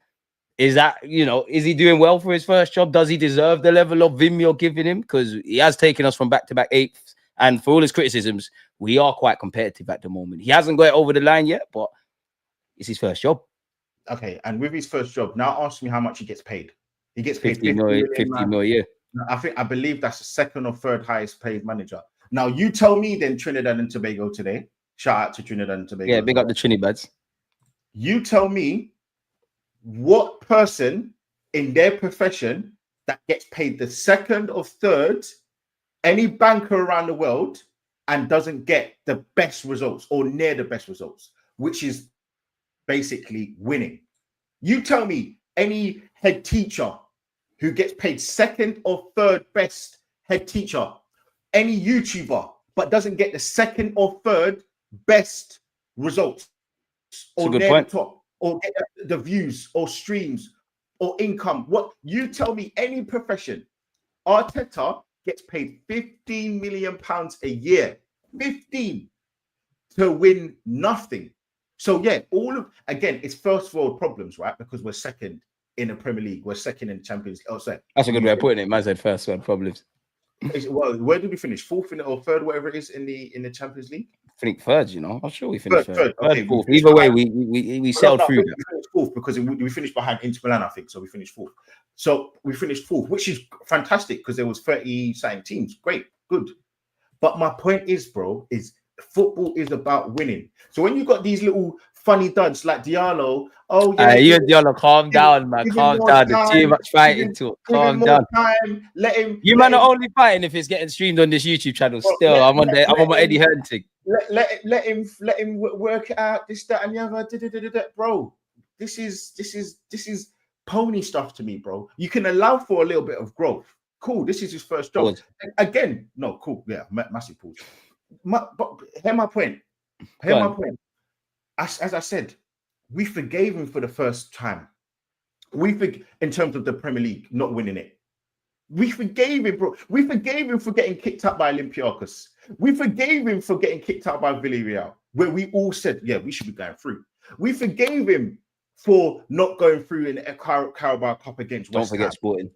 Is that, is he doing well for his first job? Does he deserve the level of vim you're giving him? Because he has taken us from back-to-back 8th. And for all his criticisms, we are quite competitive at the moment. He hasn't got it over the line yet, but it's his first job. Okay, and with his first job, now ask me how much he gets paid. He gets paid 50 million a year. I believe that's the second or third highest paid manager. Now you tell me then Trinidad and Tobago today. Shout out to Trinidad and Tobago. Yeah, big up the Trinidads. You tell me what person in their profession that gets paid the second or third any banker around the world and doesn't get the best results or near the best results, which is basically winning. You tell me any head teacher who gets paid second or third best head teacher, any YouTuber, but doesn't get the second or third best results or near the top or get the views or streams or income. What you tell me any profession, Arteta gets paid £15 million a year, 15 to win nothing. So yeah, again, it's first world problems, right? Because we're second in the Premier League, we're second in the Champions League. That's a good way of putting it. Man said first world problems. Well, where did we finish? Fourth or third, whatever it is in the Champions League. I think third. I'm sure we finished third. Okay, fourth. Either way, we sailed through. We finished fourth because we finished behind Inter Milan, I think. So we finished fourth. So we finished fourth, which is fantastic because there was 30-something teams. Great, good. But my point is, bro, is football is about winning. So when you got these little funny duds like Diallo, oh yeah, you and Diallo, calm down, man, calm down. There's too much fighting to it. Calm down. Let him. You man are only fighting if it's getting streamed on this YouTube channel. Still, I'm on my Eddie Hearn thing. Let him work it out. This, that, and the other. Bro, this is pony stuff to me, bro. You can allow for a little bit of growth. Cool. This is his first job. Again, no, cool. Yeah, massive pause. But hear my point. My point. As I said, we forgave him for the first time. In terms of the Premier League not winning it. We forgave him, bro. We forgave him for getting kicked out by Olympiacos. We forgave him for getting kicked out by Villarreal, where we all said, yeah, we should be going through. We forgave him for not going through in a Carabao Cup against West Ham. Don't forget Sporting.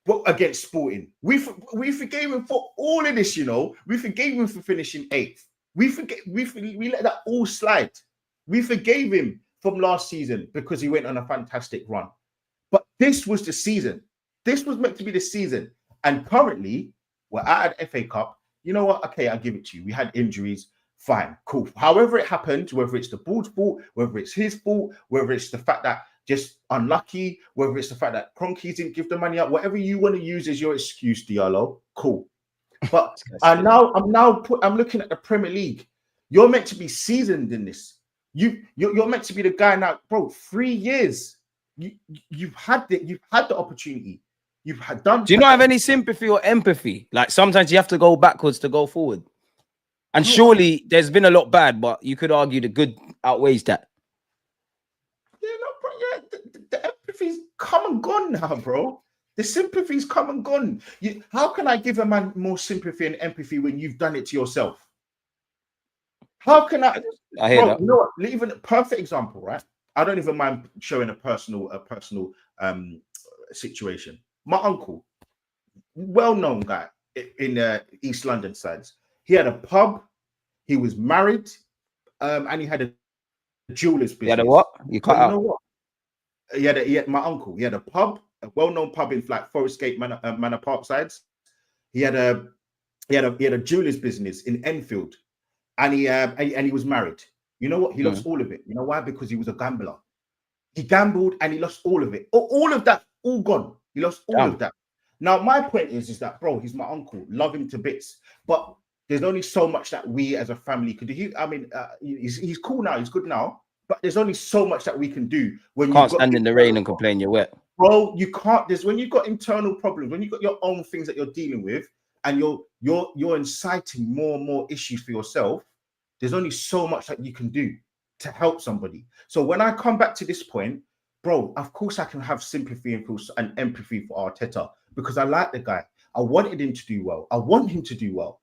Well, against Sporting. We forgave him for all of this, We forgave him for finishing 8th. We let that all slide. We forgave him from last season because he went on a fantastic run. But this was the season. This was meant to be the season. And currently, we're out of the FA Cup. You know what? Okay, I'll give it to you. We had injuries. Fine, cool. However it happened, whether it's the board's fault, whether it's his fault, whether it's the fact that just unlucky, whether it's the fact that Kroenke didn't give the money up, whatever you want to use as your excuse, Diallo, cool. But I'm looking at the Premier League. You're meant to be seasoned in this. You're meant to be the guy now, bro. 3 years. You've had the opportunity. You've had done. Do you not have any sympathy or empathy? Like sometimes you have to go backwards to go forward. And surely there's been a lot bad, but you could argue the good outweighs that. Yeah, no, bro. Yeah, the empathy's come and gone now, bro. The sympathy's come and gone. How can I give a man more sympathy and empathy when you've done it to yourself? How can I hear that. You know what? Even a perfect example, right? I don't even mind showing a personal situation. My uncle, well-known guy in East London sides. He had a pub. He was married, and he had a jeweler's business. He had a what? You cut out. You know what? He had my uncle. He had a pub, a well-known pub in like Forest Gate Manor Park sides. He had a jeweler's business in Enfield, and he was married. You know what? He lost all of it. You know why? Because he was a gambler. He gambled and he lost all of it. All of that, all gone. He lost all of that. Now, my point is that, bro, he's my uncle. Love him to bits. But there's only so much that we as a family can do. He's cool now. He's good now. But there's only so much that we can do. When you can't stand in the rain and complain you're wet. Bro, you can't. When you've got internal problems, when you've got your own things that you're dealing with, and you're inciting more and more issues for yourself, there's only so much that you can do to help somebody. So when I come back to this point, bro, of course I can have sympathy and empathy for Arteta because I like the guy. I wanted him to do well. I want him to do well.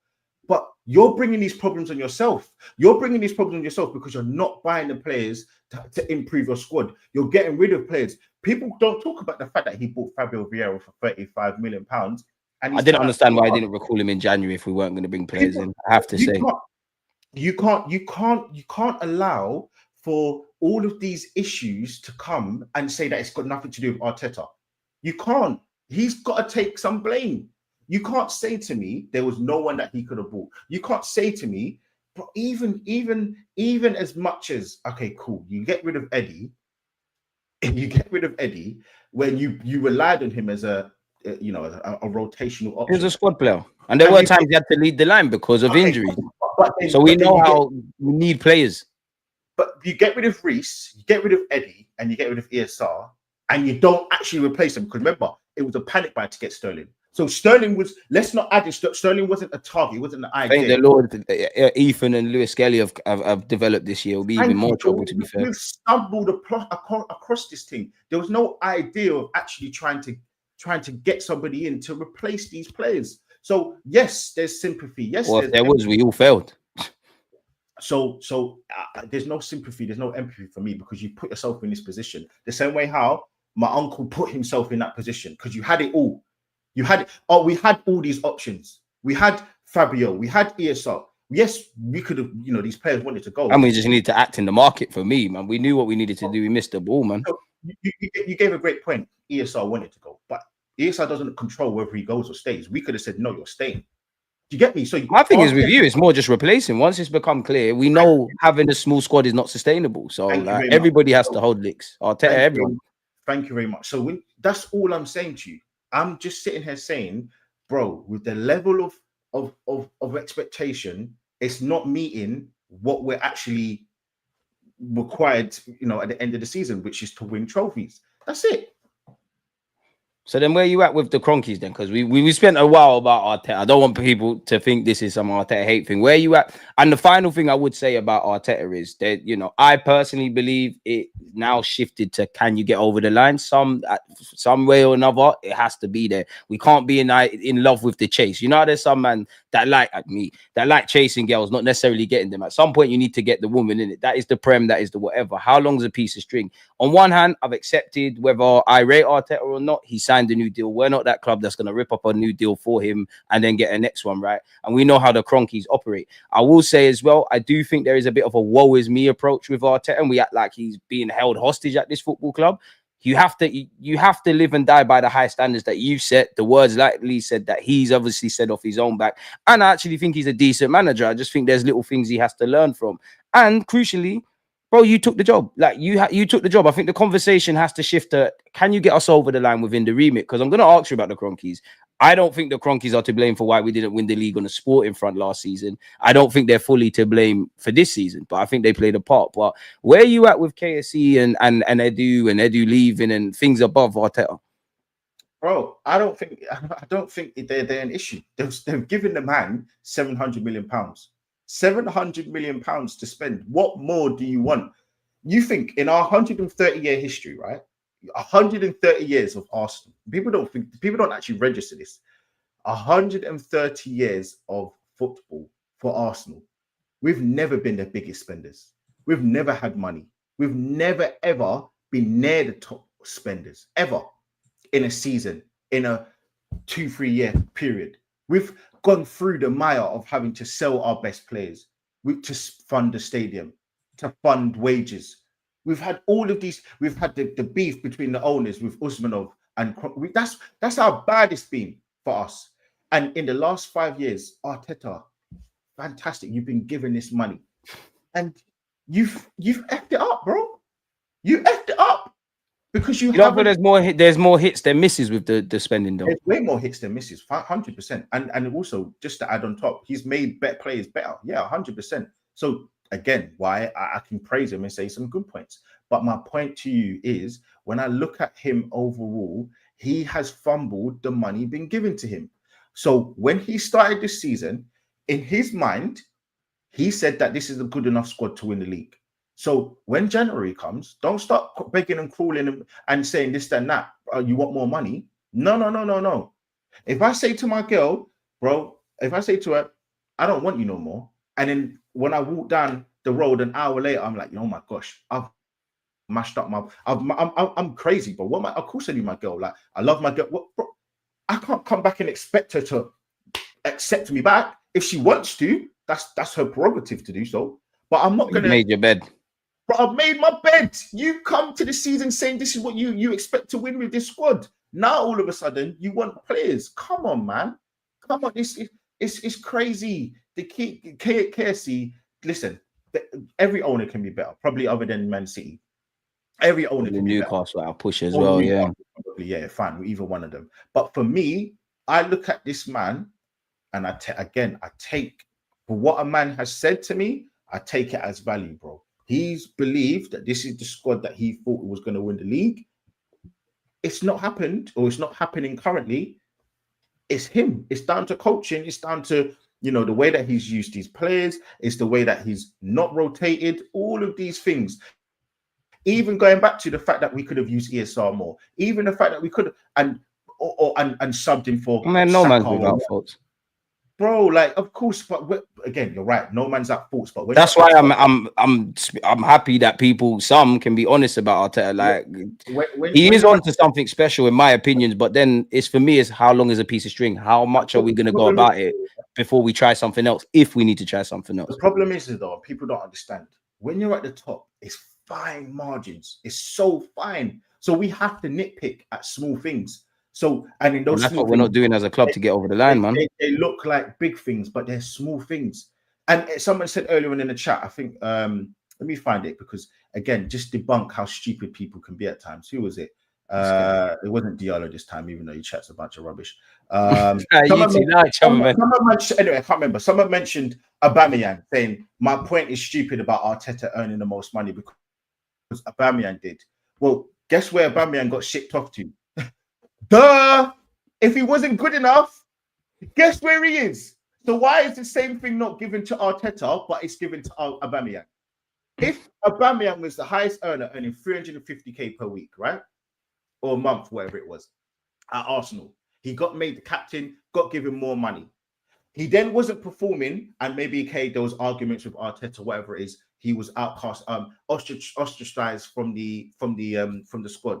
But you're bringing these problems on yourself. You're bringing these problems on yourself because you're not buying the players to improve your squad. You're getting rid of players. People don't talk about the fact that he bought Fabio Vieira for £35 million. And I didn't understand why I didn't recall him in January if we weren't going to bring players in. I have to say. You can't allow for all of these issues to come and say that it's got nothing to do with Arteta. You can't. He's got to take some blame. You can't say to me there was no one that he could have bought. You can't say to me, but even as much as okay, cool, you get rid of Eddie, when you relied on him as a rotational option. He was a squad player, and there were times he had to lead the line because of injuries. So we know how we need players. But you get rid of Reece, you get rid of Eddie, and you get rid of ESR, and you don't actually replace them. Because remember, it was a panic buy to get Sterling. So Sterling was, let's not add it, Sterling wasn't a target, it wasn't an idea. I think the Lord, Ethan and Lewis Skelly have developed this year. Will be even more trouble, to be fair. We've stumbled across this thing. There was no idea of actually trying to get somebody in to replace these players. So yes, there's sympathy. Yes, well, if there was, we all failed. So there's no sympathy, there's no empathy for me because you put yourself in this position the same way how my uncle put himself in that position because you had it all. We had all these options. We had Fabio, we had ESR. Yes, we could have, these players wanted to go. And we just needed to act in the market for me, man. We knew what we needed to do. We missed the ball, man. So you gave a great point. ESR wanted to go, but ESR doesn't control whether he goes or stays. We could have said, no, you're staying. Do you get me? So my thing is with you, it's more just replacing. Once it's become clear, we know having a small squad is not sustainable. So like, everybody has to hold licks. Arteta, everyone. Thank you very much. So that's all I'm saying to you. I'm just sitting here saying, bro, with the level of expectation, it's not meeting what we're actually required, at the end of the season, which is to win trophies. That's it. So then where you at with the Cronkies then? Because we spent a while about Arteta. I don't want people to think this is some Arteta hate thing. Where you at? And the final thing I would say about Arteta is that, I personally believe it now shifted to, can you get over the line? Some way or another, it has to be there. We can't be in love with the chase. There's some man that like chasing girls, not necessarily getting them. At some point, you need to get the woman in it. That is the prem, that is the whatever. How long's a piece of string? On one hand, I've accepted whether I rate Arteta or not, he signed a new deal. We're not that club that's going to rip up a new deal for him and then get a next one, right? And we know how the Cronkies operate. I will say as well, I do think there is a bit of a woe is me approach with Arteta, and we act like he's being held hostage at this football club. You have to live and die by the high standards that you've set. The words like Lee said that he's obviously said off his own back. And I actually think he's a decent manager. I just think there's little things he has to learn from. And crucially, bro, you took the job. Like you took the job. I think the conversation has to shift to, can you get us over the line within the remit? Because I'm going to ask you about the Cronkies. I don't think the Cronkies are to blame for why we didn't win the league on the sporting front last season. I don't think they're fully to blame for this season, but I think they played a part. But where are you at with KSE and Edu leaving and things above Arteta? Bro, I don't think they're an issue. They've given the man £700 million. £700 million to spend. What more do you want? You think in our 130-year history, right? 130 years of Arsenal. People don't actually register this. 130 years of football for Arsenal. We've never been the biggest spenders. We've never had money. We've never ever been near the top spenders ever in a season, in a 2-3 year period. We've gone through the mire of having to sell our best players, to fund the stadium, to fund wages. We've had all of these. We've had the beef between the owners with Usmanov, and that's how bad it's been for us. And in the last 5 years, Arteta, fantastic. You've been given this money, and you've effed it up, bro. You effed it up because you know, but there's more hits than misses with the spending, though. There's way more hits than misses, 100%. And also, just to add on top, he's made better players better. Yeah, 100%. So again, why I can praise him and say some good points. But my point to you is, when I look at him overall, he has fumbled the money being given to him. So when he started this season, in his mind, he said that this is a good enough squad to win the league. So when January comes, don't start begging and crawling and saying this and that. You want more money? No. If I say to my girl, bro, if I say to her, I don't want you no more, and then when I walk down the road an hour later, I'm like, oh my gosh, I've mashed up I'm crazy, but of course I need my girl. Like, I love my girl. Bro, I can't come back and expect her to accept me back. If she wants to, that's her prerogative to do so. But I'm not gonna. You made your bed. But I've made my bed. You come to the season saying this is what you expect to win with this squad. Now all of a sudden you want players. Come on, man. Come on. It's crazy. The KSE, listen, every owner can be better, probably other than Man City. Every owner can be Newcastle out push as well, yeah. Probably, yeah, fine, either one of them. But for me, I look at this man and I take for what a man has said to me, I take it as value, bro. He's believed that this is the squad that he thought was going to win the league. It's not happened, or it's not happening currently. It's him. It's down to coaching. It's down to, the way that he's used his players. It's the way that he's not rotated. All of these things. Even going back to the fact that we could have used ESR more. Even the fact that we could have and subbed him for. Man, no man's without faults. bro. Like, of course, but again, you're right. No man's at fault. But that's why I'm happy that some can be honest about Arteta. Like, he is on to something special in my opinions. But then it's for me is how long is a piece of string? How much are we going to go about it before we try something else? If we need to try something else, the problem is though, people don't understand. When you're at the top, it's fine margins. It's so fine. So we have to nitpick at small things. So, and in those, that's what we're not doing as a club to get over the line, man. They look like big things, but they're small things. And someone said earlier in the chat, I think, let me find it because again, just debunk how stupid people can be at times. Who was it? It wasn't Diallo this time, even though he chats a bunch of rubbish. Anyway, I can't remember. Someone mentioned Aubameyang saying, my point is stupid about Arteta earning the most money because Aubameyang did. Well, guess where Aubameyang got shipped off to? Duh! If he wasn't good enough, guess where he is? So why is the same thing not given to Arteta, but it's given to Aubameyang? If Aubameyang was the highest earner, earning 350k per week, right? Or a month, whatever it was, at Arsenal. He got made the captain, got given more money. He then wasn't performing, and maybe there was arguments with Arteta, whatever it is. He was outcast, ostracized from the squad.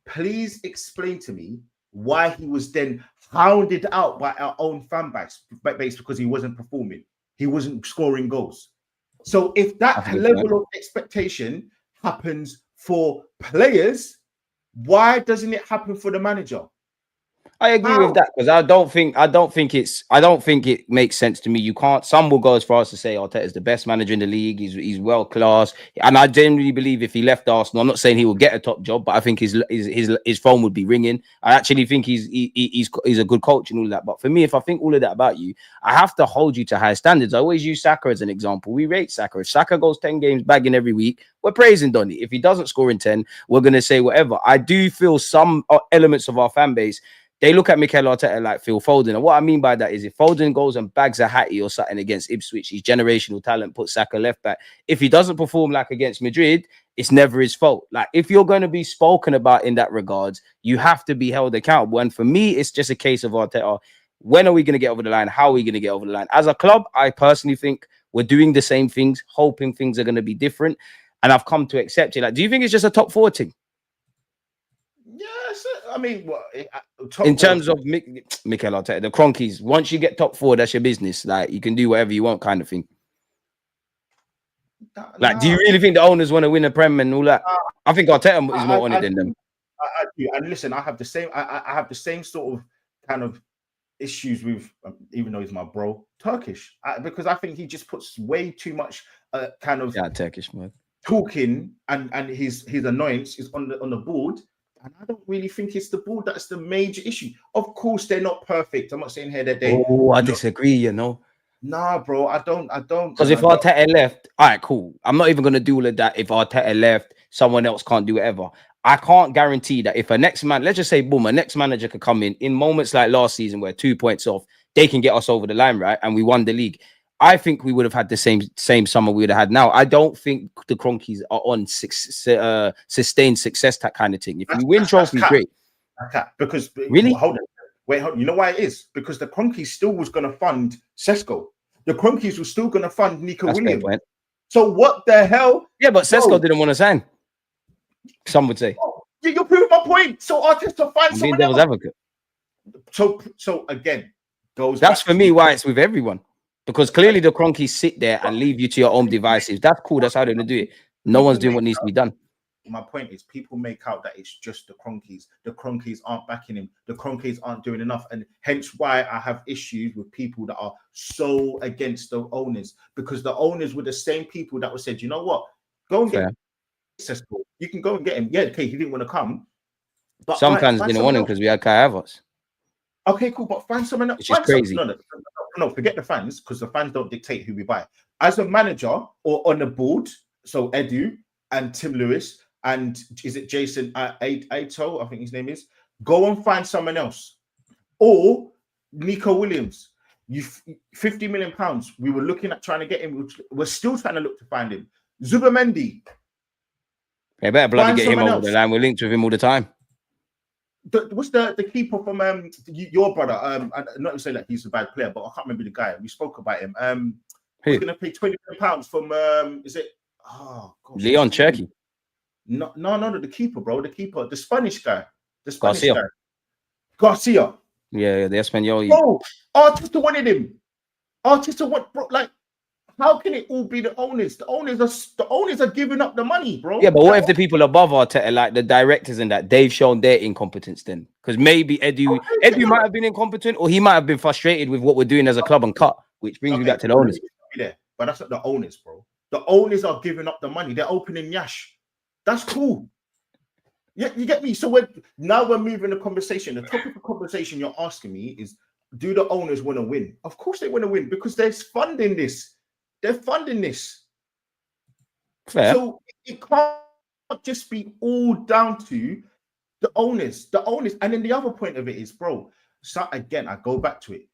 Please explain to me why he was then hounded out by our own fan base because he wasn't performing. He wasn't scoring goals. So if that level of expectation happens for players, why doesn't it happen for the manager? I agree with that because I don't think it makes sense to me. You can't. Some will go as far as to say Arteta is the best manager in the league. He's world class, and I genuinely believe if he left Arsenal, I'm not saying he will get a top job, but I think his phone would be ringing. I actually think he's a good coach and all that. But for me, if I think all of that about you, I have to hold you to high standards. I always use Saka as an example. We rate Saka. If Saka goes 10 games bagging every week, we're praising Donny. If he doesn't score in 10, we're going to say whatever. I do feel some elements of our fan base, they look at Mikel Arteta like Phil Foden. And what I mean by that is if Foden goes and bags a hattie or something against Ipswich, he's generational talent, puts Saka left back. If he doesn't perform like against Madrid, it's never his fault. Like, if you're going to be spoken about in that regards, you have to be held accountable. And for me, it's just a case of Arteta. When are we going to get over the line? How are we going to get over the line? As a club, I personally think we're doing the same things, hoping things are going to be different. And I've come to accept it. Like, do you think it's just a top 4 thing? Yes, I mean, in terms of Mikel Arteta, the Cronkies, once you get top 4, that's your business. Like, you can do whatever you want, kind of thing. Like, do you really think the owners want to win a Prem and all that? I think Arteta is more on it than them. I do. And listen, I have the same. I have the same sort of kind of issues with, even though he's my bro, Turkish, because I think he just puts way too much kind of Turkish man talking, and his annoyance is on the board. And I don't really think it's the board that's the major issue. Of course, they're not perfect. I'm not saying here that they. Oh, I disagree. You know. Nah, bro, I don't. Because if Arteta left, all right, cool. I'm not even gonna do all of that. If Arteta left, someone else can't do whatever. I can't guarantee that if a next man, let's just say, boom, a next manager could come in moments like last season where 2 points off, they can get us over the line, right? And we won the league. I think we would have had the same summer we would have had now. I don't think the Cronkies are on sustained success, that kind of thing. If we win trophies, great. Because really, hold on. You know why it is? Because the Cronkies still was going to fund Sesko. The Cronkies were still going to fund Nico Williams. So what the hell? Yeah, but Sesko didn't want to sign. Some would say. Oh, you're proving my point. So Arteta find someone else. Advocate. So again, that's for me why it's with everyone. Because clearly the Cronkies sit there and leave you to your own devices. That's cool. That's how they're going to do it. No one's doing what needs to be done. My point is, people make out that it's just the Cronkies. The Cronkies aren't backing him. The Cronkies aren't doing enough. And hence why I have issues with people that are so against the owners. Because the owners were the same people that were said, you know what? Go and get him. You can go and get him. Yeah, okay, he didn't want to come. But some fans didn't want him because we had Kai Havertz. Okay, cool. But find someone else. Which is crazy. No, forget the fans, because the fans don't dictate who we buy. As a manager or on the board, so Edu and Tim Lewis and is it Jason Aito? I think his name is. Go and find someone else, or Nico Williams. You £50 million. We were looking at trying to get him. We're still trying to look to find him. Zubimendi. They better bloody get him over the line. We're linked with him all the time. what's the keeper from your brother? I'm not saying that he's a bad player, but I can't remember the guy. We spoke about him. Who's going to pay £20 from? Is it? Oh, gosh, Leon Cherky. No, the keeper, bro. The keeper, the Spanish guy. The Spanish Garcia. guy. Garcia. Yeah, the Espanol. Bro, Arteta wanted him. Arteta want, bro, like, how can it all be the owners? The owners are giving up the money, bro. Yeah, but what if the people above Arteta, like the directors and that, they've shown their incompetence then? Because maybe Edu might have been incompetent, or he might have been frustrated with what we're doing as a club and cut, which brings me back to the owners. Yeah, but that's not the owners, bro. The owners are giving up the money. They're opening Yash. That's cool. Yeah, you get me. So we're moving the conversation. The topic of conversation you're asking me is, do the owners want to win? Of course they want to win, because they're funding this. They're funding this. Fair. So it can't just be all down to the owners. And then the other point of it is, bro, so again, I go back to it.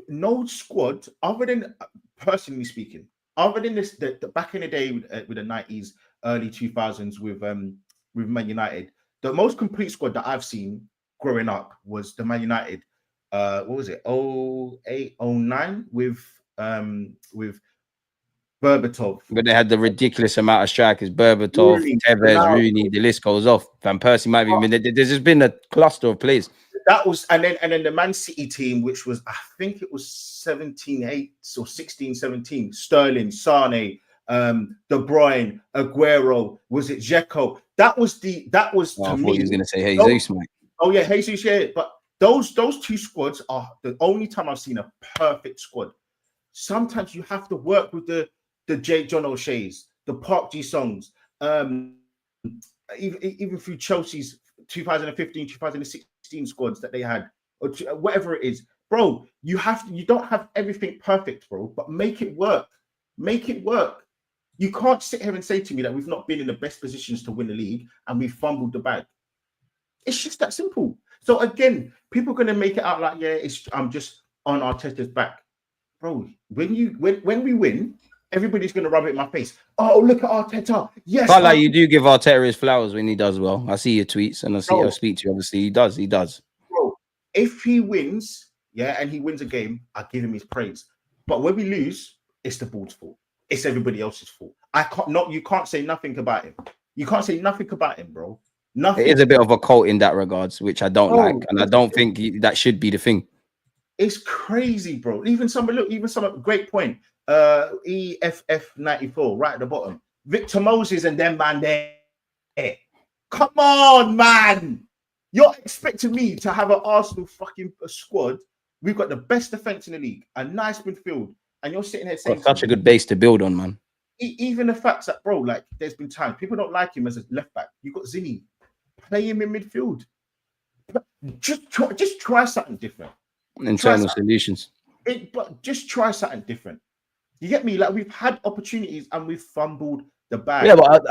No squad, other than, personally speaking, other than this, the back in the day with the 90s, early 2000s with Man United, the most complete squad that I've seen growing up was the Man United. What was it? 08, 09 with Berbatov. But they had the ridiculous amount of strikers: Berbatov, Tevez, Rooney. The list goes off. Van Persie might have been. There's just been a cluster of players. That was, and then the Man City team, which was, I think it was 17-8 or 16-17. Sterling, Sane, De Bruyne, Aguero. Was it Dzeko? That was to me. I thought he was going to say Jesus, mate. Oh yeah, Jesus. Yeah, but those two squads are the only time I've seen a perfect squad. Sometimes you have to work with the John O'Shea's, the Park Ji Songs, even through Chelsea's 2015, 2016 squads that they had, or whatever it is, bro. You don't have everything perfect, bro, but make it work. Make it work. You can't sit here and say to me that we've not been in the best positions to win the league and we fumbled the bag. It's just that simple. So again, people are going to make it out like, yeah, I'm just on Arteta's back, bro. When we win, everybody's going to rub it in my face. Oh, look at Arteta. Yes. But like, you do give Arteta his flowers when he does well. I see your tweets and I speak to you. Obviously, he does. Bro, if he wins, yeah, and he wins a game, I give him his praise. But when we lose, it's the board's fault. It's everybody else's fault. You can't say nothing about him. You can't say nothing about him, bro. Nothing. It is a bit of a cult in that regards, which I don't like, and I don't think that should be the thing. It's crazy, bro. Even some great point. EFF94 right at the bottom. Victor Moses and them man there. Come on, man. You're expecting me to have an Arsenal fucking squad. We've got the best defense in the league, a nice midfield, and you're sitting here saying such a good base to build on, man. Even the facts that, bro, like, there's been times people don't like him as a left back. You got Zinni, play him in midfield. Just try something different. Internal solutions. But just try something different. You get me? Like, we've had opportunities and we've fumbled the bag. Yeah, but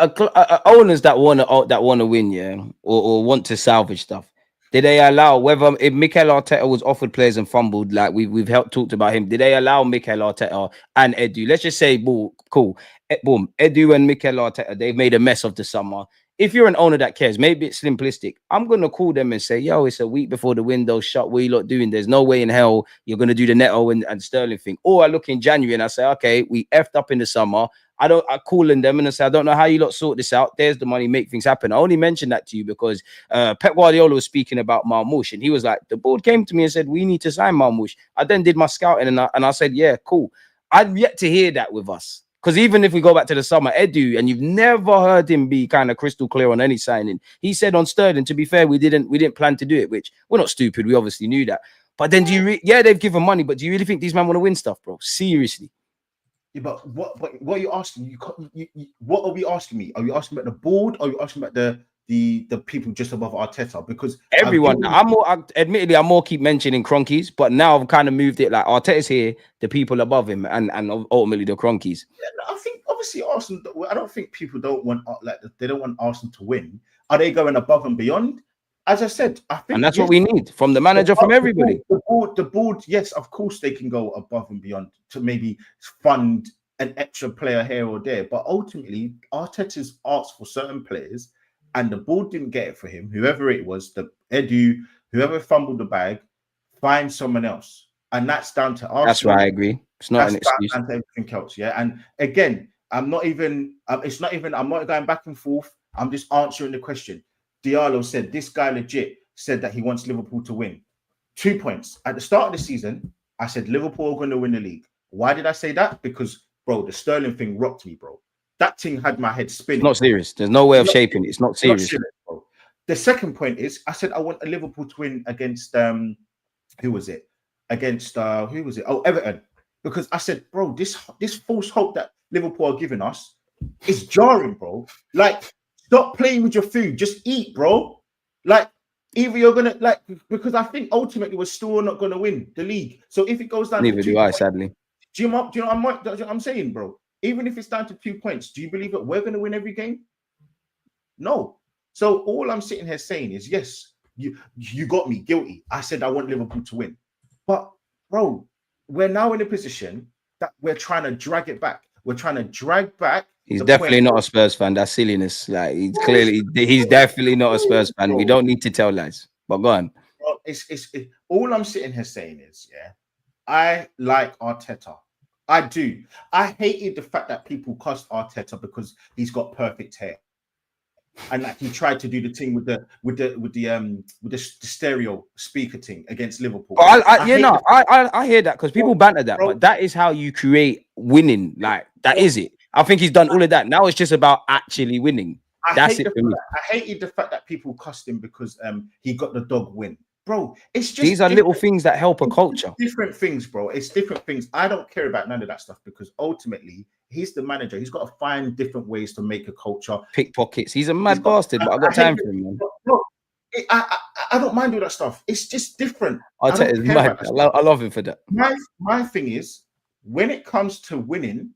owners that want to win, yeah, or want to salvage stuff, did they allow, whether if Mikel Arteta was offered players and fumbled, like we've talked about him, did they allow Mikel Arteta and Edu? Let's just say, cool, boom, Edu and Mikel Arteta, they've made a mess of the summer. If you're an owner that cares, maybe it's simplistic. I'm going to call them and say, yo, it's a week before the window's shut. What are you lot doing? There's no way in hell you're going to do the Neto and Sterling thing. Or I look in January and I say, okay, we effed up in the summer. I call in them and I say, I don't know how you lot sort this out. There's the money, make things happen. I only mentioned that to you because Pep Guardiola was speaking about Marmoush and he was like, the board came to me and said, we need to sign Marmoush. I then did my scouting and I said, yeah, cool. I've yet to hear that with us. Because even if we go back to the summer, Edu, and you've never heard him be kind of crystal clear on any signing. He said on Sterling, to be fair, we didn't plan to do it, which we're not stupid. We obviously knew that. But then they've given money, but do you really think these men want to win stuff, bro? Seriously. Yeah, but what are you asking? What are we asking me? Are you asking about the board? Or are you asking about the people just above Arteta? Because everyone, admittedly, I'm more keep mentioning Cronkies, but now I've kind of moved it like Arteta's here, the people above him, and ultimately the Cronkies. Yeah, I think obviously Arsenal. I don't think people don't want they don't want Arsenal to win. Are they going above and beyond? As I said, I think, and that's what we need from the manager, from everybody. The board, yes, of course they can go above and beyond to maybe fund an extra player here or there, but ultimately Arteta's asked for certain players. and the ball didn't get it for him, whoever it was, the Edu, whoever fumbled the bag, find someone else. And that's down to Arsenal. That's why I agree. It's not an excuse. And everything else, yeah. And again, I'm not going back and forth. I'm just answering the question. Diallo said, this guy legit said that he wants Liverpool to win. 2 points. At the start of the season, I said Liverpool are going to win the league. Why did I say that? Because, bro, the Sterling thing rocked me, bro. That thing had my head spinning. It's not serious. There's no way of shaping it. It's not serious. Bro. The second point is, I said I want a Liverpool to win against who was it? Against who was it? Oh, Everton. Because I said, bro, this false hope that Liverpool are giving us is jarring, bro. Like, stop playing with your food. Just eat, bro. Like, either you're gonna because I think ultimately we're still not gonna win the league. So if it goes down, neither do I, sadly. Do you know what I'm saying, bro? Even if it's down to 2 points, do you believe that we're gonna win every game? No. So all I'm sitting here saying is, yes, you got me guilty. I said I want Liverpool to win, but bro, we're now in a position that we're trying to drag it back. We're trying to drag back. He's definitely not a Spurs fan. That's silliness. Like he's definitely not a Spurs fan. We don't need to tell lies. But go on. Well, it's all I'm sitting here saying is, yeah, I like Arteta. I do. I hated the fact that people cussed Arteta because he's got perfect hair, and like he tried to do the thing with the stereo speaker thing against Liverpool. I hear that because people banter that, but that is how you create winning. Like that is it. I think he's done all of that. Now it's just about actually winning. That's it for me. I hated the fact that people cussed him because he got the dog win. Bro, it's just these are little things that help a culture. Different things, bro. It's different things. I don't care about none of that stuff because ultimately he's the manager. He's got to find different ways to make a culture. Pickpockets. He's a mad bastard, but I've got time for him, man. Bro, I don't mind all that stuff. It's just different. Arteta's mad. I love him for that. My thing is, when it comes to winning,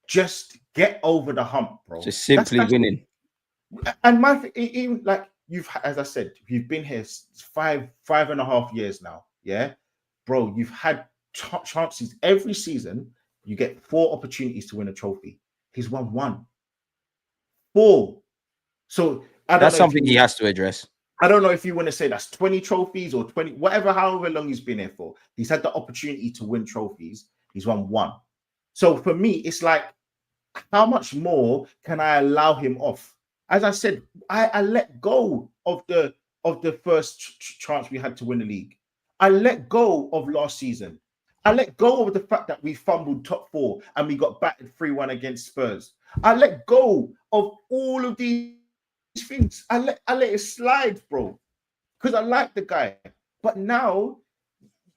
just get over the hump, bro. Just simply winning. And my thing, even like as I said, you've been here 5.5 years now. Yeah, bro, you've had chances every season. You get 4 opportunities to win a trophy. He's won 1. 4. So that's something he has to address. I don't know if you want to say that's 20 trophies or 20, whatever, however long he's been here for. He's had the opportunity to win trophies. He's won 1. So for me, it's like, how much more can I allow him off? As I said, I let go of the first chance we had to win the league. I let go of last season. I let go of the fact that we fumbled top 4 and we got battered 3-1 against Spurs. I let go of all of these things. I let it slide, bro, because I like the guy. But now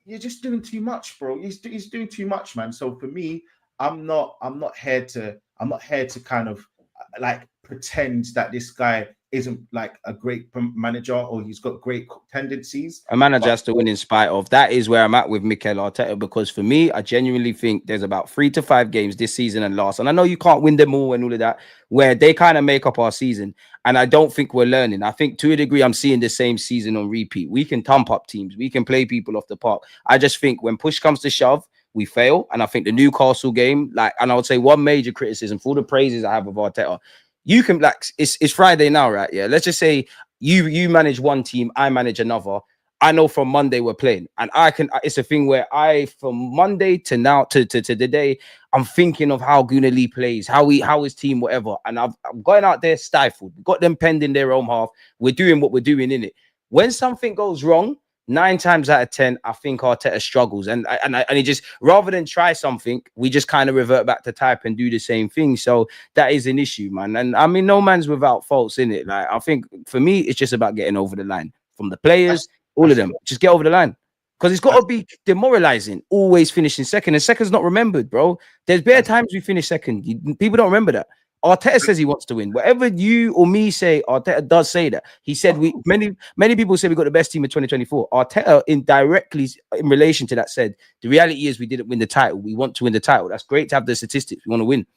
you're just doing too much, bro. He's doing too much, man. So for me, I'm not here to kind of like pretend that this guy isn't like a great manager or he's got great tendencies. A manager has to win in spite of. That is where I'm at with Mikel Arteta, because for me, I genuinely think there's about 3 to 5 games this season and last, and I know you can't win them all and all of that, where they kind of make up our season, and I don't think we're learning. I think to a degree I'm seeing the same season on repeat. We can thump up teams, we can play people off the park. I just think when push comes to shove, we fail. And I think the Newcastle game, and I would say one major criticism for all the praises I have of Arteta, you can it's Friday now, right? Yeah. Let's just say you manage one team, I manage another. I know from Monday we're playing, and it's a thing where from Monday to now to today, I'm thinking of how Gooner Lee plays, how his team, whatever. And I'm going out there stifled. We've got them penned in their own half. We're doing what we're doing in it. When something goes wrong, 9 times out of 10, I think Arteta struggles, and he just, rather than try something, we just kind of revert back to type and do the same thing. So that is an issue, man. And I mean, no man's without faults in it. Like, I think for me, it's just about getting over the line from the players, all of them. Just get over the line, because it's got to be demoralizing. Always finishing second, and second's not remembered, bro. There's bare times we finish second. People don't remember that. Arteta says he wants to win. Whatever you or me say, Arteta does say that. He said many people say we got the best team in 2024. Arteta indirectly in relation to that said the reality is we didn't win the title. We want to win the title. That's great to have the statistics. We want to win.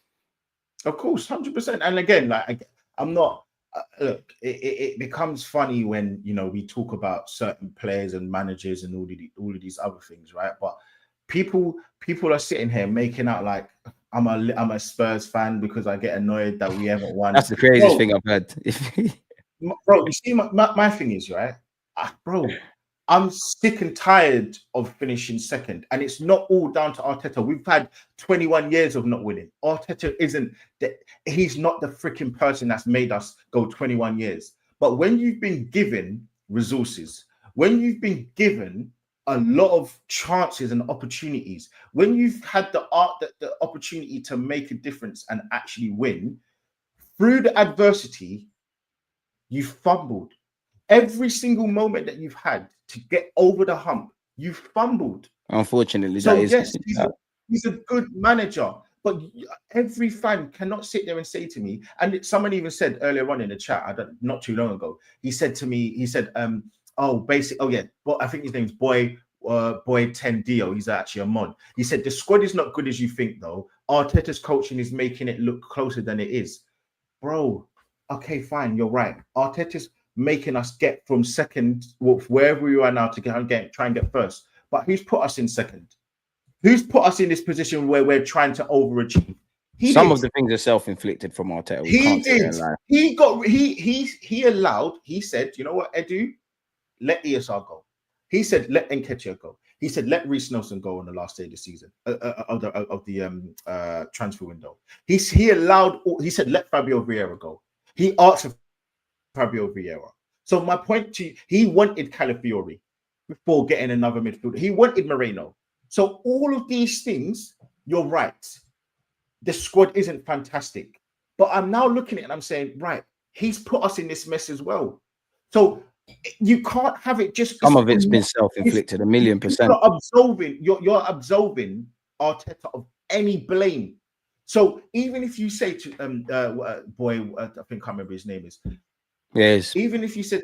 Of course, 100%. And again, like, I'm not. Look, it becomes funny when we talk about certain players and managers and all of these other things, right? But people are sitting here making out like I'm a Spurs fan because I get annoyed that we haven't won. That's the craziest thing I've heard. bro, you see, my thing is, right? Bro, I'm sick and tired of finishing second. And it's not all down to Arteta. We've had 21 years of not winning. Arteta he's not the freaking person that's made us go 21 years. But when you've been given resources, when you've been given a lot of chances and opportunities, when you've had the opportunity to make a difference and actually win, through the adversity, you fumbled. Every single moment that you've had to get over the hump, you fumbled. Unfortunately, so yes, he's a good manager, but every fan cannot sit there and say to me, and someone even said earlier on in the chat, not too long ago, he said to me, well, I think his name's Boy 10 Dio. He's actually a mod. He said the squad is not good as you think, though. Arteta's coaching is making it look closer than it is. Bro, okay, fine, you're right. Arteta's making us get from second, wherever we are now, to try and get first. But who's put us in second? Who's put us in this position where we're trying to overachieve? Some of the things are self-inflicted from Arteta. He did. He said, you know what, Edu, let ESR go. He said, let Nketiah go. He said, let Reece Nelson go on the last day of the season, of the transfer window. He said, let Fabio Vieira go. He asked for Fabio Vieira. So my point to you, he wanted Calafiori before getting another midfielder. He wanted Moreno. So all of these things, you're right. The squad isn't fantastic. But I'm now looking at it and I'm saying, right, he's put us in this mess as well. So you can't have it just... Some of it's been self-inflicted, 1,000,000%. You're absolving Arteta of any blame. So even if you say to I think I can't remember his name is. Yes. Even if you said,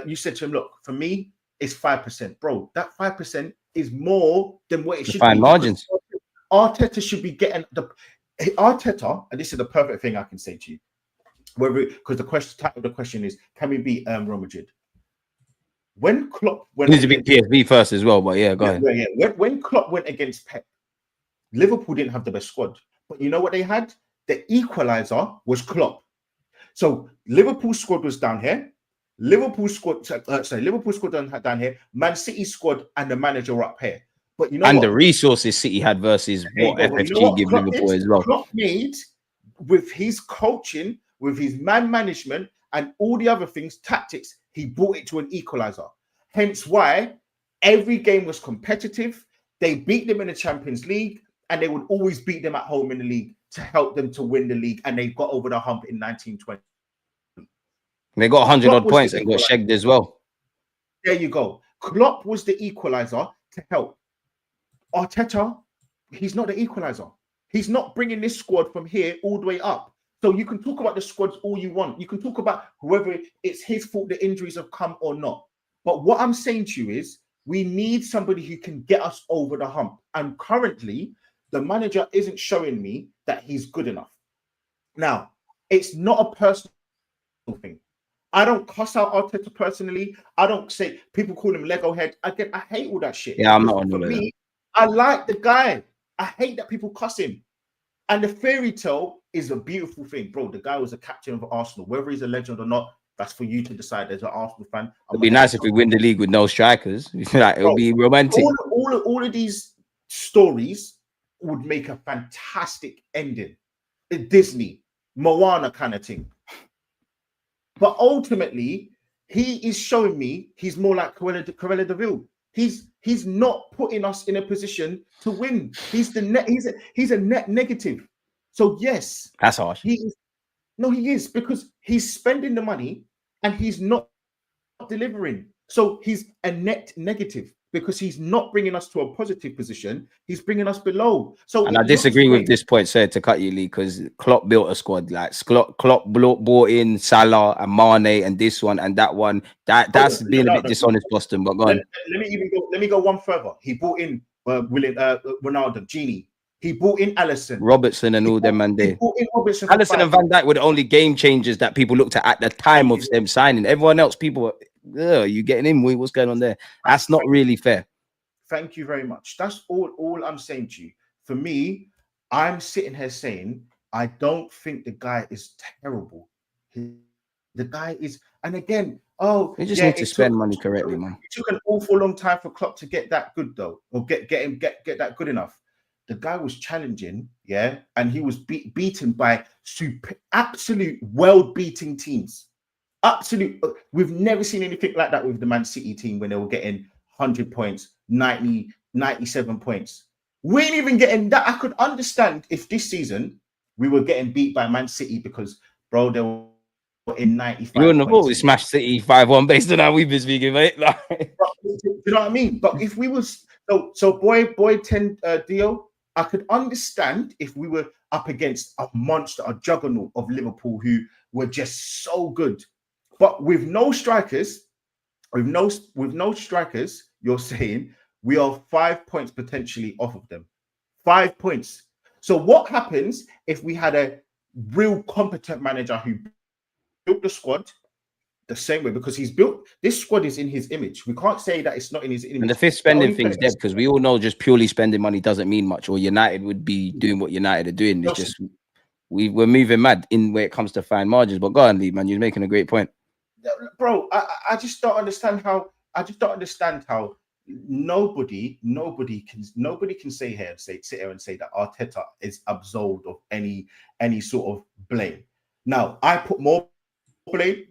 you said to him, look, for me, it's 5%, bro. That 5% is more than what it should be. Margins. Arteta should be getting Arteta, and this is the perfect thing I can say to you. Because the title of the question is, can we beat Real Madrid? When Klopp went, needs to beat PSV first as well, but yeah, go ahead. Yeah. When Klopp went against Pep, Liverpool didn't have the best squad, but you know what they had? The equalizer was Klopp. So Liverpool squad was down here. Liverpool squad down here. Man City squad and the manager were up here. But you know, the resources City had versus what FFG give Liverpool as well. Klopp made, with his coaching, with his man management, and all the other things, tactics, he brought it to an equalizer. Hence why every game was competitive. They beat them in the Champions League, and they would always beat them at home in the league to help them to win the league. And they got over the hump in 1920. They got 100 odd points and got shagged as well. There you go. Klopp was the equalizer to help. Arteta, he's not the equalizer. He's not bringing this squad from here all the way up. So you can talk about the squads all you want. You can talk about whether it's his fault the injuries have come or not. But what I'm saying to you is we need somebody who can get us over the hump. And currently, the manager isn't showing me that he's good enough. Now, it's not a personal thing. I don't cuss out Arteta personally. I don't say people call him Lego head. I hate all that shit. Yeah, I'm not on for me. I like the guy. I hate that people cuss him. And the fairy tale is a beautiful thing, bro. The guy was a captain of Arsenal. Whether he's a legend or not, that's for you to decide. As an Arsenal fan, it'd be nice if we win the league with no strikers. Like, it would be romantic. All of these stories would make a fantastic ending. Disney, Moana kind of thing. But ultimately, he is showing me he's more like Cruella de Vil. He's not putting us in a position to win. He's a net negative. So yes, that's harsh. He is, because he's spending the money and he's not delivering. So he's a net negative because he's not bringing us to a positive position. He's bringing us below. So, and I disagree with this point, sir, to cut you, Lee, because Klopp built a squad. Like Klopp brought in Salah and Mane and this one and that one. That's been a bit dishonest, Boston. But go on. Let me go one further. He brought in Ronaldo, Genie. He brought in Alisson, Robertson, and all them man there. Alisson and Van Dijk were the only game changers that people looked at the time of them signing. Everyone else, people, you getting in? What's going on there? That's not really fair. Thank you very much. That's all I'm saying to you. For me, I'm sitting here saying I don't think the guy is terrible. The guy is, and again, oh, you just need to spend money correctly, man. It took an awful long time for Klopp to get that good though, or get that good enough. The guy was challenging, and he was beaten by absolute world-beating teams. Absolute. We've never seen anything like that with the Man City team when they were getting 100 points, 90, 97 points. We ain't even getting that. I could understand if this season we were getting beat by Man City because, bro, they were in 95. You wouldn't have thought we smashed City 5-1 based on how we've been speaking, mate. Do you know what I mean? But if we was boy 10 Dio, I could understand if we were up against a monster, a juggernaut of Liverpool who were just so good. But with no strikers, you're saying we are 5 points potentially off of them. 5 points. So what happens if we had a real competent manager who built the squad the same way? Because he's built this squad is in his image. We can't say that it's not in his image. And the fifth spending thing's dead because we all know just purely spending money doesn't mean much. Or United would be doing what United are doing. It's just we're moving mad in where it comes to fine margins. But go on, Lee, man, you're making a great point. Bro, I just don't understand how nobody can sit here and say that Arteta is absolved of any sort of blame. Now, I put more blame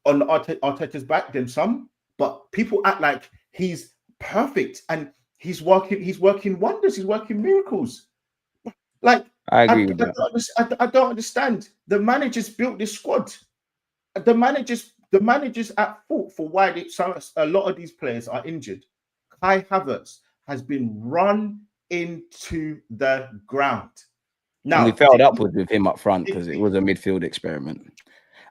on Arteta's back than some, but people act like he's perfect and he's working wonders, he's working miracles. Like I agree with that. I don't understand. The managers built this squad. The managers at fault for why a lot of these players are injured. Kai Havertz has been run into the ground. Now, and we failed upwards with him up front because it was a midfield experiment.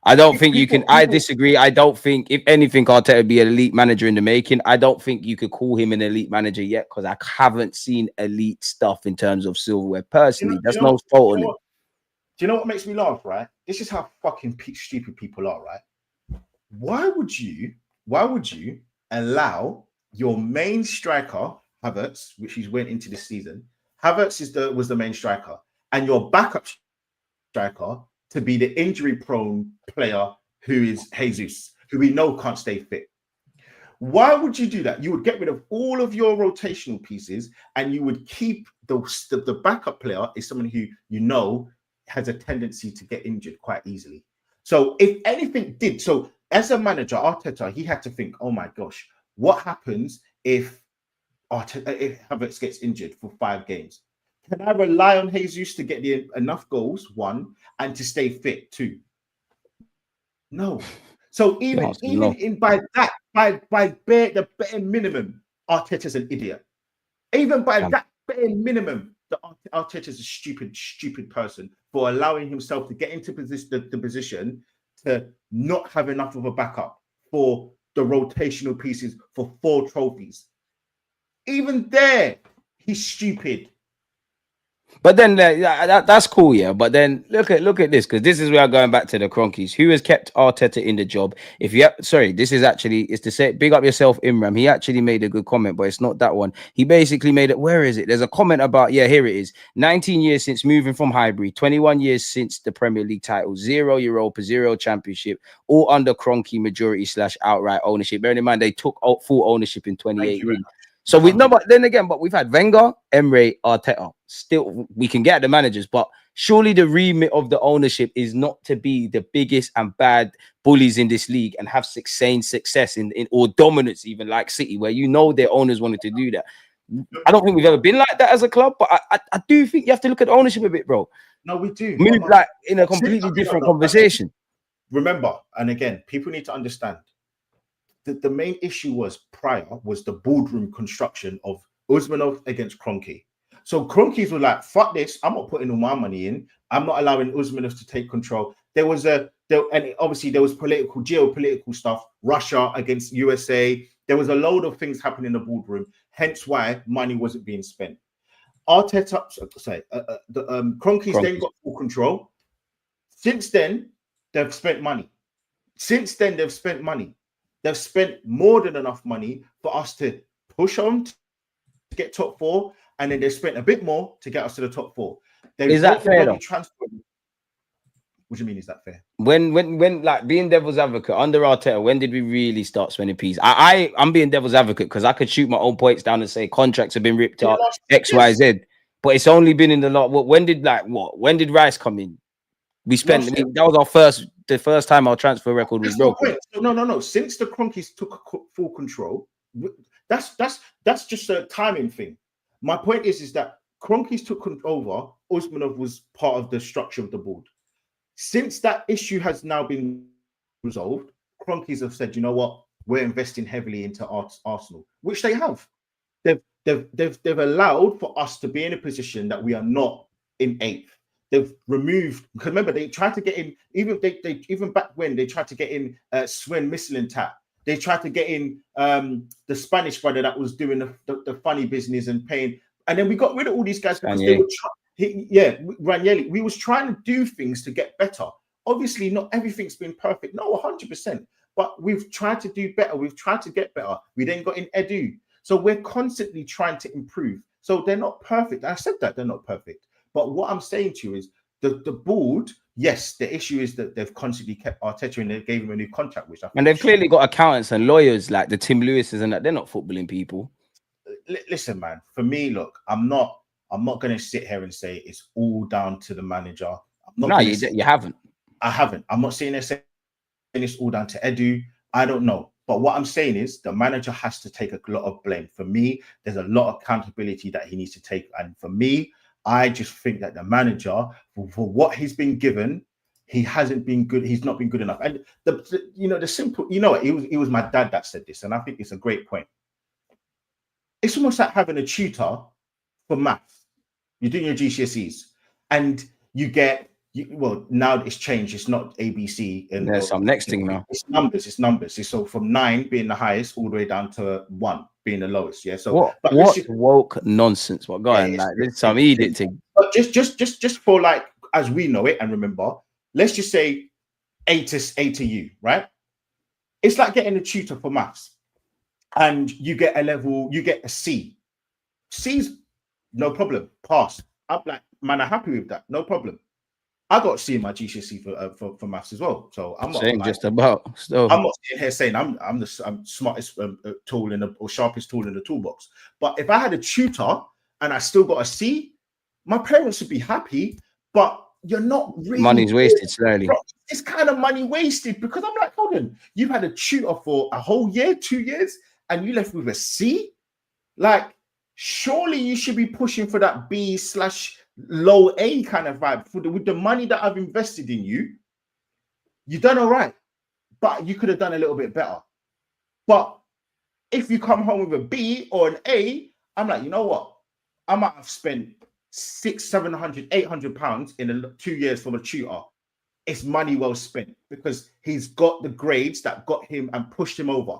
I don't think you can. I disagree. I don't think, if anything, Arteta would be an elite manager in the making. I don't think you could call him an elite manager yet because I haven't seen elite stuff in terms of silverware. Personally, there's no fault on him. Do you know what makes me laugh, right? This is how fucking stupid people are, right? Why would you allow your main striker, Havertz, which he's went into this season, Havertz was the main striker, and your backup striker to be the injury-prone player who is Jesus, who we know can't stay fit? Why would you do that? You would get rid of all of your rotational pieces and you would keep the backup player is someone who you know has a tendency to get injured quite easily. So if anything did, so as a manager, Arteta, he had to think, oh my gosh, what happens if Havertz gets injured for 5 games? Can I rely on Jesus to get enough goals, 1, and to stay fit, 2? No. So by the bare minimum, Arteta's an idiot. Even by that bare minimum, Arteta's a stupid person for allowing himself to get into the position to not have enough of a backup for the rotational pieces for 4 trophies. Even there, he's stupid. But then that's cool, yeah. But then look at this, because this is where I'm going back to the Cronkies. Who has kept Arteta in the job? It's to say, big up yourself, Imran. He actually made a good comment, but it's not that one. He basically made it. Where is it? There's a comment about, here it is. 19 years since moving from Highbury, 21 years since the Premier League title, 0 Europa, 0 Championship, all under Cronky majority / outright ownership. Bearing in mind they took full ownership in 2018. So but we've had Wenger, Emre, Arteta. Still, we can get the managers, but surely the remit of the ownership is not to be the biggest and bad bullies in this league and have sustained success in or dominance, even like City, where their owners wanted to do that. I don't think we've ever been like that as a club, but I do think you have to look at ownership a bit, bro. No, we do. Move like in a completely different conversation. Remember, and again, people need to understand. The main issue was the boardroom construction of Usmanov against Kroenke. So Kroenkes were like, fuck this, I'm not putting all my money in. I'm not allowing Usmanov to take control. And obviously there was geopolitical stuff, Russia against USA. There was a load of things happening in the boardroom, hence why money wasn't being spent. Kroenkes then got full control. Since then, they've spent money. They've spent more than enough money for us to push on to get top 4, and then they've spent a bit more to get us to the top 4. Is that fair though? What do you mean? Is that fair? When like being devil's advocate under Arteta, when did we really start spending peas? I'm being devil's advocate because I could shoot my own points down and say contracts have been ripped up, X, Y, Z. But it's only been in the lot. When did Rice come in? We spent. That was the first time our transfer record was broken. No. Since the Cronkies took full control, that's just a timing thing. My point is that Cronkies took over. Usmanov was part of the structure of the board. Since that issue has now been resolved, Cronkies have said, you know what, we're investing heavily into Arsenal, which they have. They've allowed for us to be in a position that we are not in 8th. They've removed, because remember they tried to get in even back when they tried to get in Sven Mislintat. They tried to get in the Spanish brother that was doing the funny business and paying, and then we got rid of all these guys because they were Nwaneri. We was trying to do things to get better. Obviously, not everything's been perfect. No, 100%. But we've tried to do better. We've tried to get better. We then got in Edu. So we're constantly trying to improve. So they're not perfect. I said that they're not perfect. But what I'm saying to you is the board, yes, the issue is that they've constantly kept Arteta and they gave him a new contract, which I think, and they've clearly got accountants and lawyers like the Tim Lewises and that. They're not footballing people. Listen, man, for me, look, I'm not going to sit here and say it's all down to the manager. You haven't. I haven't. I'm not saying it's all down to Edu. I don't know. But what I'm saying is the manager has to take a lot of blame. For me, there's a lot of accountability that he needs to take. And for me, I just think that the manager, for what he's been given, he hasn't been good. He's not been good enough. And the simple, it was my dad that said this, and I think it's a great point. It's almost like having a tutor for maths. You're doing your GCSEs, and you get now it's changed. It's not ABC. And there's some next thing now. It's numbers. It's so from 9 being the highest, all the way down to 1 being the lowest. Yeah. So what woke nonsense? What going like? There's some editing. But just for like as we know it and remember, let's just say A to U, right? It's like getting a tutor for maths, and you get a C. C's no problem, pass. I'm like, man, I'm happy with that, no problem. I got C in my GCSE for maths as well, so I'm not saying just about. Still, I'm not sitting here saying I'm the smartest tool or sharpest tool in the toolbox. But if I had a tutor and I still got a C, my parents would be happy. But you're not really money's wasted slowly. It's kind of money wasted because I'm like, hold on, you've had a tutor for a whole year, 2 years, and you left with a C. Like, surely you should be pushing for that B/low A kind of vibe. With the money that I've invested in you, you've done all right, but you could have done a little bit better. But if you come home with a B or an A, I'm like, you know what? I might have spent 600, 700, 800 pounds in 2 years from a tutor. It's money well spent because he's got the grades that got him and pushed him over.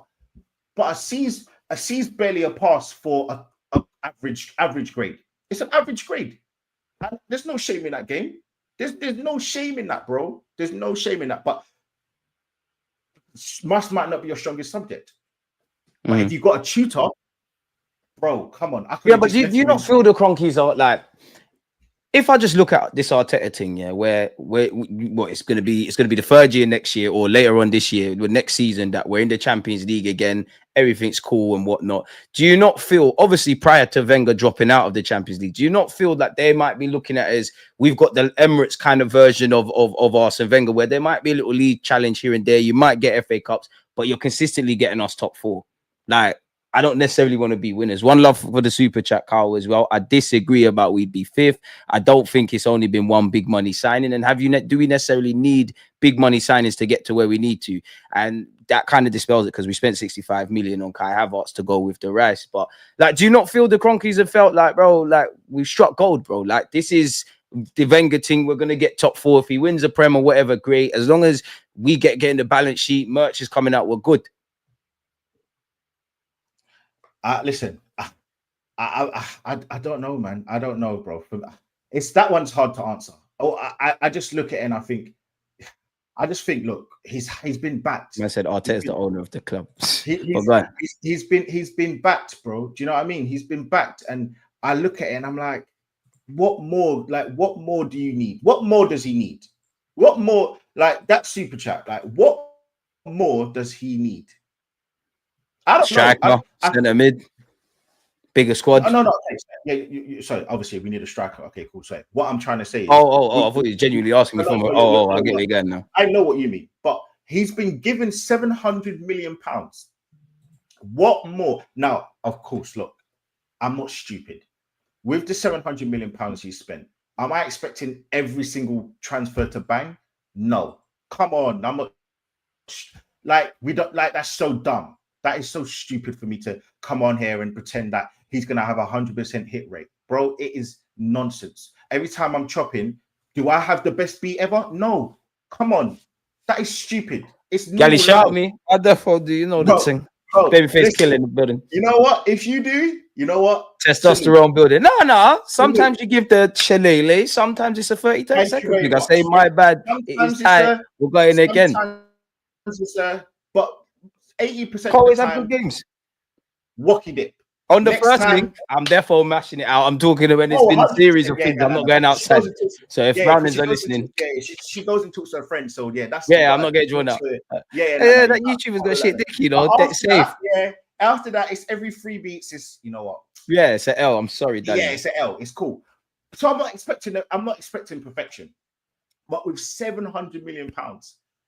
But a C's barely a pass for a average grade. It's an average grade. And there's no shame in that game. There's no shame in that, bro. There's no shame in that. But maths might not be your strongest subject. But if you got a tutor, bro, come on. But do you not feel the Cronkies are like? If I just look at this Arteta thing, yeah, where it's gonna be the third year next year or later on this year, the next season that we're in the Champions League again, everything's cool and whatnot. Do you not feel, obviously prior to Wenger dropping out of the Champions League, do you not feel that they might be looking at it as we've got the Emirates kind of version of Arsene Wenger, where there might be a little league challenge here and there, you might get FA Cups, but you're consistently getting us top 4. Like, I don't necessarily want to be winners. One love for the super chat, Carl, as well. I disagree about we'd be 5th. I don't think it's only been one big money signing. And do we necessarily need big money signings to get to where we need to? And that kind of dispels it because we spent 65 million on Kai Havertz to go with the Rice. But like, do you not feel the Cronkies have felt like, bro, like we've struck gold, bro? Like, this is the Wenger thing. We're going to get top 4. If he wins a Prem or whatever, great. As long as we get in the balance sheet, merch is coming out, we're good. Listen, I don't know, man. I don't know, bro. It's that one's hard to answer. I just look at it and I just think, look, he's been backed. I said Arteta's the owner of the club. He's been backed, bro. Do you know what I mean? He's been backed, and I look at it and I'm like, what more? Like, what more do you need? What more does he need? What more? Like that super chat. Like what more does he need? I don't Striker, centre mid, bigger squad. No. Okay. Yeah. Sorry. Obviously, we need a striker. Okay. Cool. So what I'm trying to say is, I thought you were genuinely asking me from. I get it again now. I know what you mean, but he's been given £700 million. What more? Now, of course, look, I'm not stupid. With the £700 million he spent, am I expecting every single transfer to bang? No. Come on. I'm not like we don't like that's so dumb. That is so stupid for me to come on here and pretend that he's gonna have 100% hit rate. Bro, it is nonsense. Every time I'm chopping, do I have the best beat ever? No. Come on. That is stupid. It's Gally shout me. I therefore do you know the thing? Babyface killing the building. You know what? If you do, you know what? Testosterone building. No. Sometimes you give the shillelagh. Sometimes it's a 30 seconds. I say my bad. It is tight. We're going again. But 80% always have good games. Wacky dip. On the first link, I'm therefore mashing it out. I'm talking when it's been a series of things. I'm not going outside. So if Brownings are listening, she goes and talks to her friends. So that's I'm not getting drawn out. That YouTuber's got shit dick, you know. Safe. After that, it's every 3 beats. Is you know what? Yeah, it's an L. I'm sorry, Danny. Yeah, it's an L. It's cool. So I'm not expecting perfection, but with £700 million,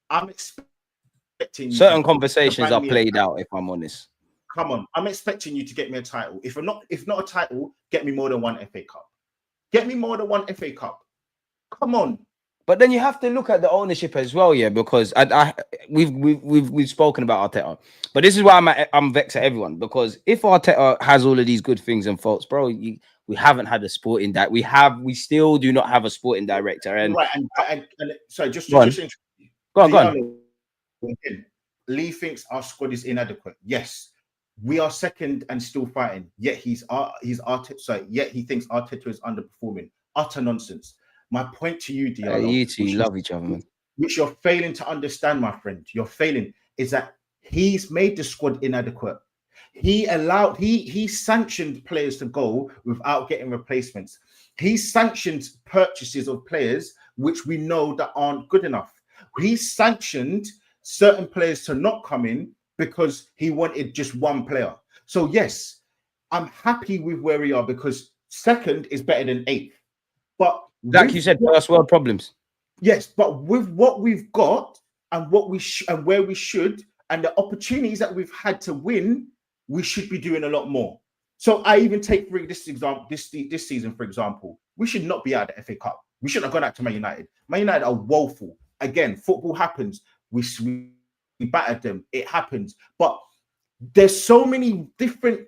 I'm expecting certain conversations are played out. If I'm honest. Come on, I'm expecting you to get me a title. If not a title, get me more than one FA Cup. Get me more than one FA Cup. Come on. But then you have to look at the ownership as well, yeah, because we've spoken about Arteta. But this is why I'm vexed at everyone, because if Arteta has all of these good things and faults, bro, we haven't had a sporting that we still do not have a sporting director. And right, and sorry, just go on. Lee thinks our squad is inadequate. Yes. We are second and still fighting. Yet he's Arteta. Yet he thinks Arteta is underperforming. Utter nonsense. My point to you, Diallo, you two love each other, man. Which you're failing to understand, my friend. You're failing is that he's made the squad inadequate. He sanctioned players to go without getting replacements. He sanctioned purchases of players which we know that aren't good enough. He sanctioned certain players to not come in because he wanted just one player. So yes, I'm happy with where we are because second is better than 8th. But like you said, first world problems. Yes, but with what we've got and what and where we should and the opportunities that we've had to win, we should be doing a lot more. So I even take this example, this season, for example, we should not be out of the FA Cup. We shouldn't have gone out to Man United. Man United are woeful. Again, football happens. We battered them. It happens. But there's so many different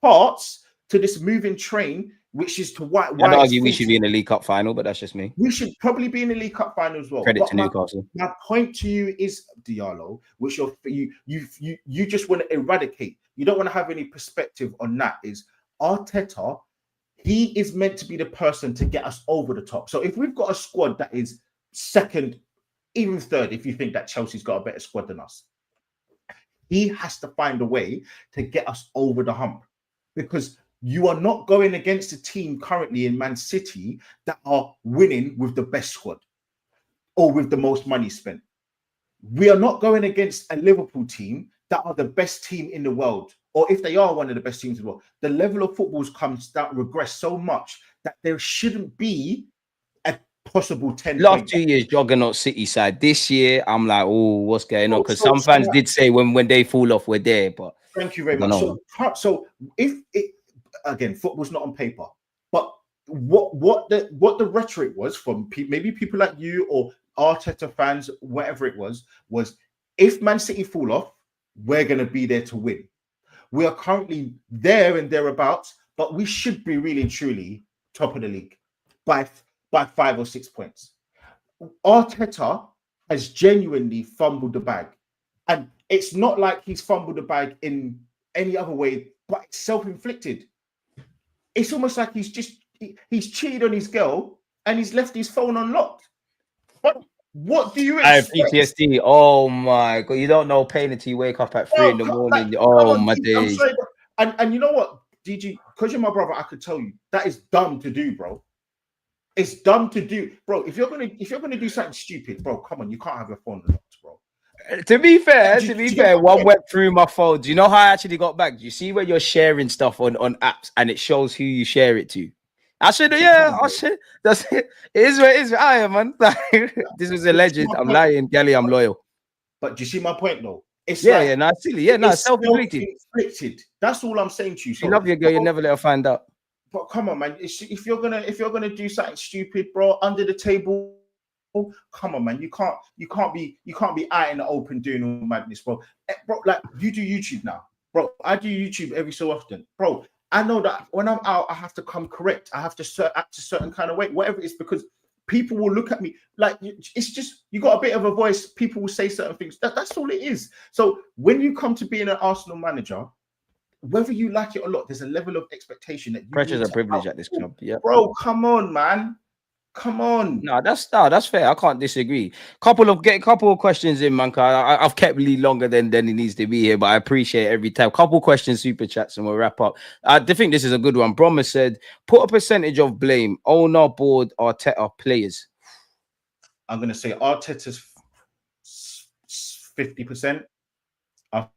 parts to this moving train, which is to why I'd argue we should be in the League Cup final, but that's just me. We should probably be in the League Cup final as well. Credit to Newcastle. My point to you is, Diallo, which you just want to eradicate. You don't want to have any perspective on that. Is Arteta? He is meant to be the person to get us over the top. So if we've got a squad that is second, even third, if you think that Chelsea's got a better squad than us, he has to find a way to get us over the hump, because you are not going against a team currently in Man City that are winning with the best squad or with the most money spent. We are not going against a Liverpool team that are the best team in the world, or if they are one of the best teams in the world. The level of football's regress so much that there shouldn't be a possible 10. Last 2 years, Juggernaut City side. This year, I'm like, oh, what's going on? Because some fans did say when they fall off, we're there. But thank you very much. So if it again, football's not on paper, but what the rhetoric was from maybe people like you or Arteta fans, whatever it was if Man City fall off, we're going to be there to win. We are currently there and thereabouts, but we should be really and truly top of the league by 5 or 6 points. Arteta has genuinely fumbled the bag, and it's not like he's fumbled the bag in any other way, but it's self-inflicted. It's almost like he's cheated on his girl and he's left his phone unlocked. What do you expect? I have PTSD. Oh my God. You don't know pain until you wake up at 3 in the morning. My days. And you know what, DG, because you're my brother, I could tell you that is dumb to do, bro. It's dumb to do, bro. If you're gonna do something stupid, bro, come on, you can't have your phone locked, bro. To be fair, one went through my phone. Do you know how I actually got back? Do you see where you're sharing stuff on apps and it shows who you share it to? I should, I should. That's it. It is what it is. I am, man. This was a legend. I'm lying, Gally. I'm loyal. But do you see my point, though? It's silly. It's self-inflicted. That's all I'm saying to you. So, you love your girl, you never let her find out. But come on, man. If you're gonna do something stupid, bro, under the table, come on, man. You can't be out in the open doing all madness, bro. Bro, like you do YouTube now, bro. I do YouTube every so often, bro. I know that when I'm out, I have to come correct. I have to act a certain kind of way, whatever it is, because people will look at me like it's just you got a bit of a voice. People will say certain things. That's all it is. So when you come to being an Arsenal manager, whether you like it or not, there's a level of expectation that you pressure's a privilege at this club. Yeah, bro, come on, man. Come on. No, that's fair. I can't disagree. Couple of questions in, man. I've kept Lee longer than he needs to be here, but I appreciate every time. Couple questions, super chats, and we'll wrap up. I think this is a good one. Brommer said, put a percentage of blame. Owner, board, Arteta, players. I'm gonna say Arteta's 50%. I'll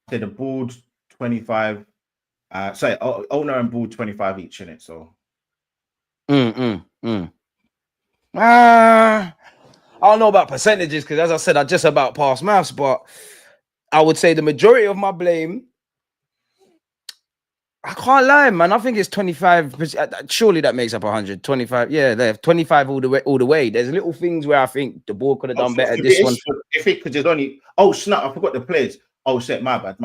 say the board 25. Owner and board 25 each in it. So. I don't know about percentages because, as I said, I just about passed maths, but I would say the majority of my blame, I can't lie, man. I think it's 25%. Surely that makes up 100. 25, yeah, they have 25 all the way. There's little things where I think the board could have done better. This one, if it could just only, snap, I forgot the players. Oh shit, my bad.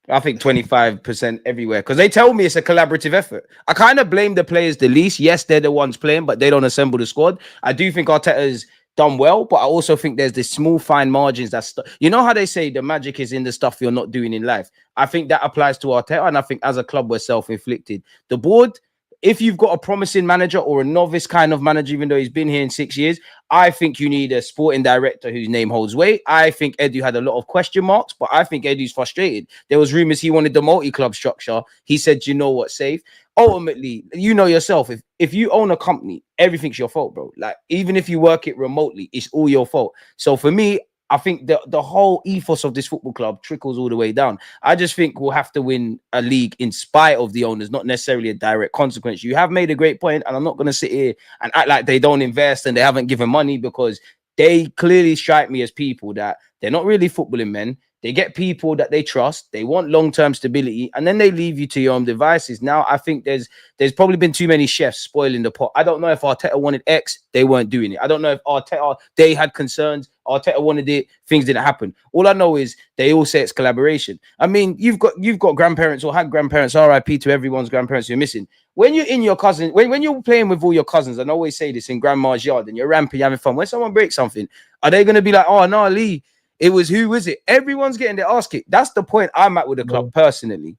I think 25% everywhere because they tell me it's a collaborative effort. I kind of blame the players the least. Yes, they're the ones playing, but they don't assemble the squad. I do think Arteta's done well, but I also think there's this small, fine margins. You know how they say the magic is in the stuff you're not doing in life. I think that applies to Arteta, and I think as a club we're self-inflicted. The board, if you've got a promising manager or a novice kind of manager, even though he's been here in 6 years, I think you need a sporting director whose name holds weight. I think Edu had a lot of question marks, but I think Edu's frustrated. There was rumors he wanted the multi-club structure. He said, you know what, safe. Ultimately, you know yourself, if you own a company, everything's your fault, bro. Like, even if you work it remotely, it's all your fault. So for me, I think the whole ethos of this football club trickles all the way down. I just think we'll have to win a league in spite of the owners, not necessarily a direct consequence. You have made a great point, and I'm not going to sit here and act like they don't invest and they haven't given money, because they clearly strike me as people that they're not really footballing men. They get people that they trust. They want long-term stability, and then they leave you to your own devices. Now, I think there's probably been too many chefs spoiling the pot. I don't know if Arteta wanted X, they weren't doing it. I don't know if Arteta, they had concerns, Arteta wanted it, things didn't happen. All I know is they all say it's collaboration. I mean, you've got grandparents or had grandparents, RIP to everyone's grandparents you're missing. When you're in your cousin, when you're playing with all your cousins, and I always say this, in grandma's yard, and you're ramping, you're having fun, when someone breaks something, are they going to be like, oh, no, Lee, it was, who was it? Everyone's getting their ass kicked. That's the point I'm at with the club, personally.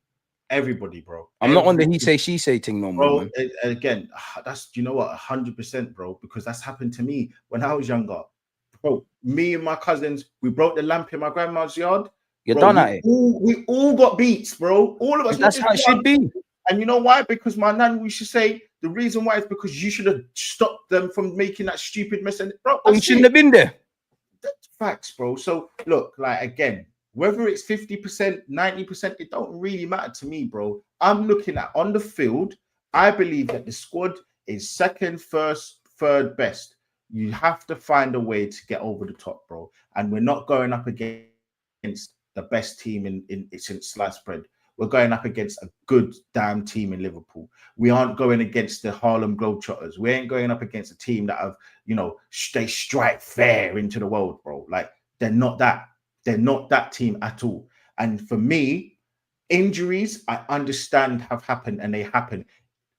Everybody, bro. I'm not on the he say, she say thing no more. Bro, again, that's, you know what, 100%, bro, because that's happened to me when I was younger. Bro, me and my cousins, we broke the lamp in my grandma's yard. You're done at it. We all got beats, bro. All of us. That's how it should be. And you know why? Because my nan, we should say, the reason why is because you should have stopped them from making that stupid mess. And bro, you shouldn't have been there. That's facts, bro. So look, like, again, whether it's 50%, 90%, it don't really matter to me, bro. I'm looking at on the field. I believe that the squad is second, first, third best. You have to find a way to get over the top, bro. And we're not going up against the best team in since sliced bread. We're going up against a good damn team in Liverpool. We aren't going against the Harlem Globetrotters. We ain't going up against a team that have, they strike fair into the world, bro. Like, they're not that. They're not that team at all. And for me, injuries, I understand have happened, and they happen.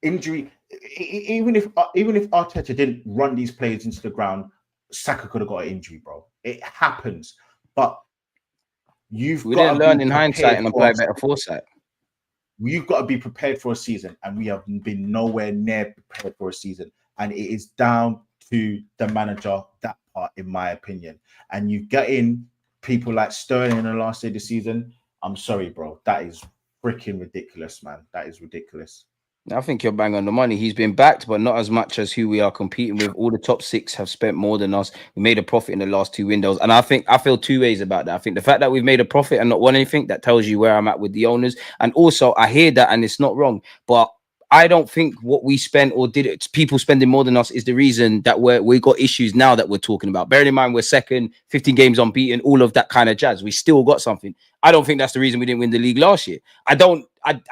Injury, even if Arteta didn't run these players into the ground, Saka could have got an injury, bro. It happens. But we didn't learn in hindsight and apply better foresight. You've got to be prepared for a season, and we have been nowhere near prepared for a season. And it is down to the manager, that part, in my opinion. And you get in people like Sterling in the last day of the season. I'm sorry, bro. That is freaking ridiculous, man. That is ridiculous. I think you're bang on the money. He's been backed, but not as much as who we are competing with. All the top six have spent more than us. We made a profit in the last 2 windows. And I feel two ways about that. I think the fact that we've made a profit and not won anything, that tells you where I'm at with the owners. And also, I hear that and it's not wrong. But I don't think what we spent or did it, people spending more than us is the reason that we got issues now that we're talking about. Bearing in mind, we're second, 15 games unbeaten, all of that kind of jazz. We still got something. I don't think that's the reason we didn't win the league last year. I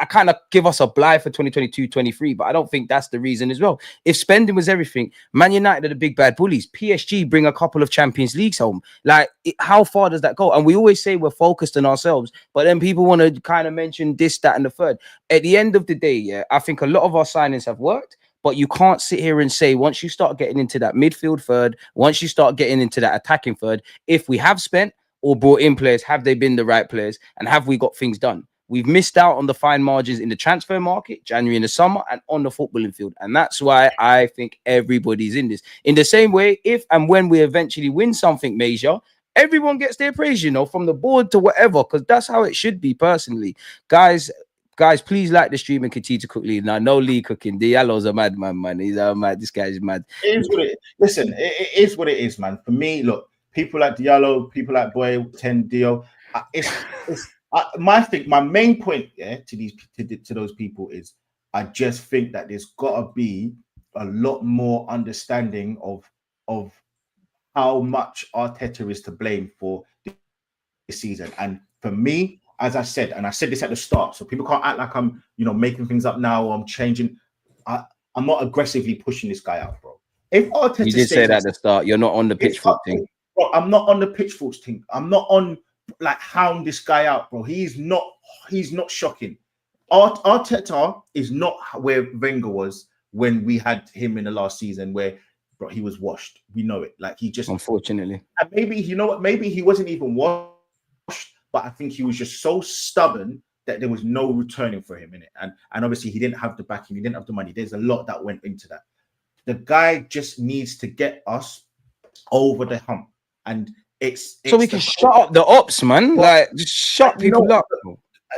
kind of give us a blight for 2022-23, but I don't think that's the reason as well. If spending was everything, Man United are the big bad bullies. PSG bring a couple of Champions Leagues home. Like, how far does that go? And we always say we're focused on ourselves, but then people want to kind of mention this, that, and the third. At the end of the day, yeah, I think a lot of our signings have worked, but you can't sit here and say once you start getting into that midfield third, once you start getting into that attacking third, if we have spent or brought in players, have they been the right players, and have we got things done? We've missed out on the fine margins in the transfer market, January in the summer, and on the footballing field. And that's why I think everybody's in this. In the same way, if and when we eventually win something major, everyone gets their praise, from the board to whatever, because that's how it should be, personally. Guys, please like the stream and continue to cook Lee. Now, no Lee cooking. Diallo's a madman, man. He's mad. This guy is mad. It is what it is. Listen, it is what it is, man. For me, look, people like Diallo, people like Boy 10 Dio, my main point, to those people is, I just think that there's got to be a lot more understanding of how much Arteta is to blame for this season. And for me, as I said, and I said this at the start, so people can't act like I'm, making things up now or I'm changing. I'm not aggressively pushing this guy out, bro. If Arteta, you did say that at the start, you're not on the pitchfork thing. Bro, I'm not on the pitchforks thing. I'm not on like hound this guy out, bro. He's not shocking. Arteta is not where Wenger was when we had him in the last season, where, bro, he was washed. We know it. Like, he just, unfortunately, and maybe, maybe he wasn't even washed, but I think he was just so stubborn that there was no returning for him in it. And obviously he didn't have the backing, he didn't have the money. There's a lot that went into that. The guy just needs to get us over the hump. And it's so we can shut up the ops, man. Like, just shut people up.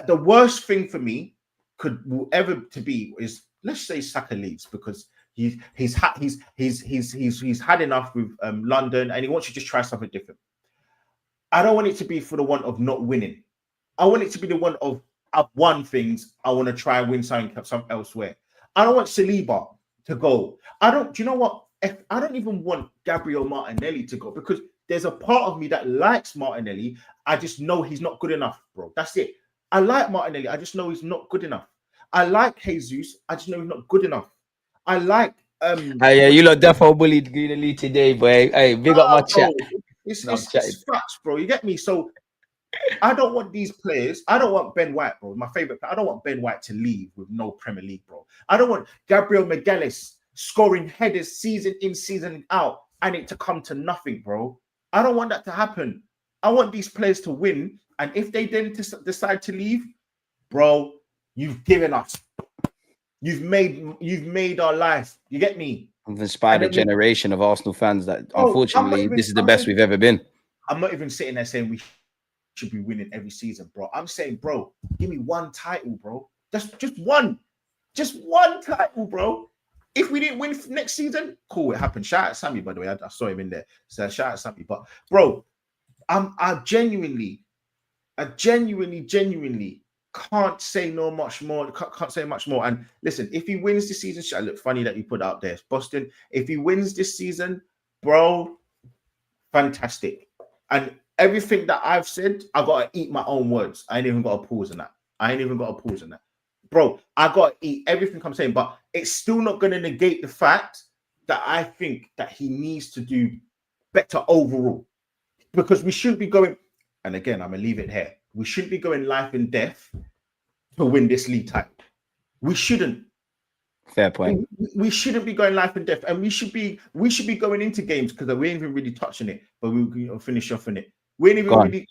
The worst thing for me will ever to be is, let's say Saka leaves, because he's had enough with London, and he wants to just try something different. I don't want it to be for the one of not winning. I want it to be the one of, I've won things, I want to try and win something elsewhere. I don't want Saliba to go. Do you know what? I don't even want Gabriel Martinelli to go, because there's a part of me that likes Martinelli. I just know he's not good enough, bro. That's it. I like Martinelli. I just know he's not good enough. I like Jesus. I just know he's not good enough. I like yeah, you lot defo bullied Gooner Lee today, boy. Hey, big up my chat. It's facts, bro. You get me? So I don't want these players. I don't want Ben White, bro. My favorite player. I don't want Ben White to leave with no Premier League, bro. I don't want Gabriel Magalhaes scoring headers season in, season out, and it to come to nothing, bro. I don't want that to happen. I want these players to win, and if they then decide to leave, bro, you've given us. You've made our life. You get me? I've inspired a generation of Arsenal fans that, unfortunately, this is the best we've ever been. I'm not even sitting there saying we should be winning every season, bro. I'm saying, bro, give me one title, bro. Just one title, bro. If we didn't win next season, cool, it happened. Shout out Sammy, by the way. I saw him in there. So shout out Sammy. But bro, I genuinely can't say much more. Can't say much more. And listen, if he wins this season, look funny that you put out there, Boston. If he wins this season, bro, fantastic. And everything that I've said, I gotta eat my own words. I ain't even got a pause on that. Bro, I got to eat everything I'm saying, but it's still not going to negate the fact that I think that he needs to do better overall, because we shouldn't be going, and again, I'm going to leave it here. We shouldn't be going life and death to win this league title. We shouldn't. Fair point. We shouldn't be going life and death, and we should be going into games, because we ain't even really touching it, but we'll finish off in it. We ain't even really.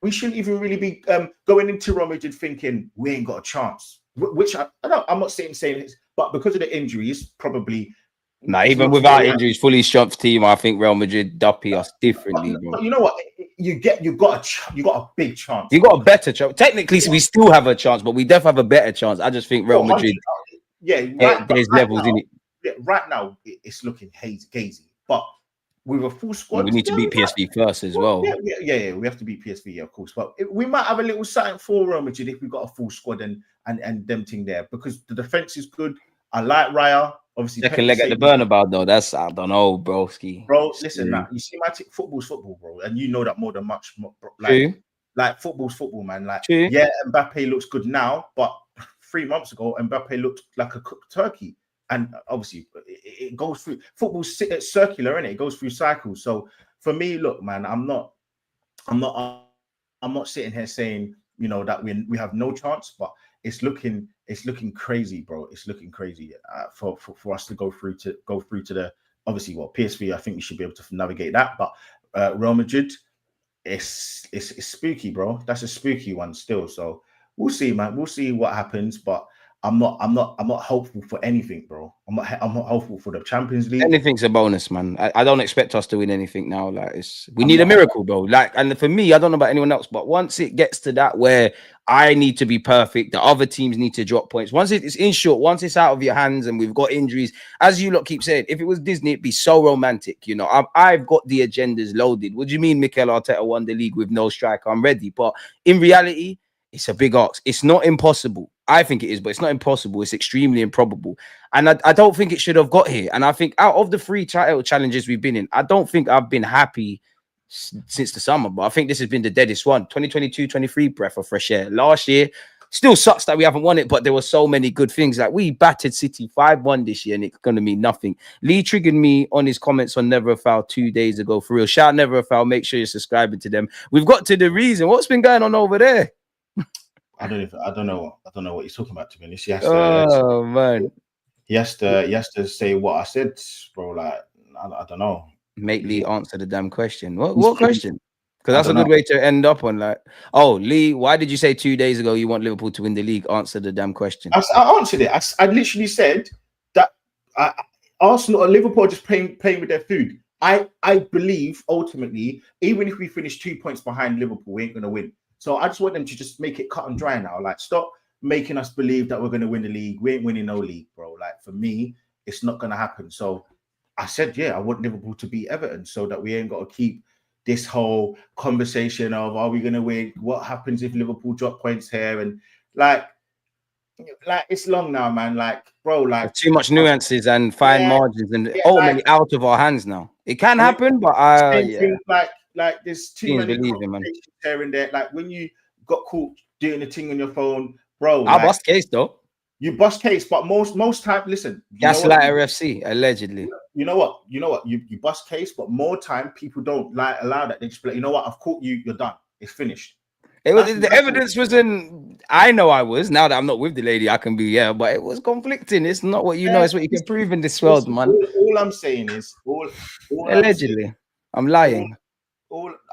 We shouldn't even really be going into Real Madrid thinking we ain't got a chance. Which I'm not saying it, but because of the injuries, probably. Nah, even without injuries, fully strength team, I think Real Madrid duppy us differently. But you know what? you got a big chance. You got a better chance. Technically, we still have a chance, but we definitely have a better chance. I just think Real Madrid. There's levels in it. Yeah, right now it's looking gazy, but with a full squad, we need to beat PSV first as well. Yeah, we have to beat PSV, of course. But we might have a little something for Real Madrid if we've got a full squad and them thing there, because the defense is good. I like Raya. Obviously, second leg at the Bernabeu though. That's, I don't know, broski. Bro, listen, man. You see, football's football, bro, and you know that more than much. Like football's football, man. Like, yeah, Mbappe looks good now, but 3 months ago, Mbappe looked like a cooked turkey. And obviously, it goes through. Football's circular, innit? It goes through cycles. So for me, look, man, I'm not sitting here saying, you know, that we have no chance, but it's looking crazy, bro. It's looking crazy for us to go through to the, obviously, well, PSV. I think we should be able to navigate that, but Real Madrid, it's spooky, bro. That's a spooky one still. So we'll see, man. We'll see what happens, but I'm not hopeful for anything, bro. I'm not hopeful for the Champions League. Anything's a bonus, man. I don't expect us to win anything now. Like, we need a miracle, bro. Like, and for me, I don't know about anyone else, but once it gets to that where I need to be perfect, the other teams need to drop points. Once it's in short, once it's out of your hands and we've got injuries, as you lot keep saying, if it was Disney, it'd be so romantic. You know, I've got the agendas loaded. What do you mean, Mikel Arteta won the league with no striker? I'm ready. But in reality, it's a big ask. It's not impossible. I think it is, but it's not impossible. It's extremely improbable. And I don't think it should have got here. And I think out of the 3 title challenges we've been in, I don't think I've been happy since the summer. But I think this has been the deadest one. 2022-23, breath of fresh air. Last year, still sucks that we haven't won it, but there were so many good things. Like, we battered City 5-1 this year, and it's going to mean nothing. Lee triggered me on his comments on Never a Foul 2 days ago. For real. Shout out Never a Foul. Make sure you're subscribing to them. We've got to the reason. What's been going on over there? I don't know what he's talking about, to be honest. Man. He has to say what I said, bro. Like, I don't know. Make Lee answer the damn question. What question? Because that's a good way to end up on, like, oh, Lee, why did you say 2 days ago you want Liverpool to win the league? Answer the damn question. I answered it. I literally said that Arsenal or Liverpool are just playing with their food. I believe ultimately, even if we finish 2 points behind Liverpool, we ain't gonna win. So I just want them to just make it cut and dry now. Like, stop making us believe that we're going to win the league. We ain't winning no league, bro. Like, for me, it's not going to happen. So I said, yeah, I want Liverpool to beat Everton so that we ain't got to keep this whole conversation of, are we going to win? What happens if Liverpool drop points here? And like it's long now, man. Like, bro, like, there's too much nuances and fine margins and ultimately out of our hands now. It can happen, but like there's too many conversations here and there. Like, when you got caught doing the thing on your phone, bro. I bust case though. You bust case, but most time, listen. Gaslight FC, allegedly. You know what? You bust case, but more time people don't allow that. They just be like, you know what? I've caught you. You're done. It's finished. The evidence was in. I know I was. Now that I'm not with the lady, I can be, but it was conflicting. It's not what you know. It's what you can prove in this world, man. All I'm saying is, all allegedly, I'm lying.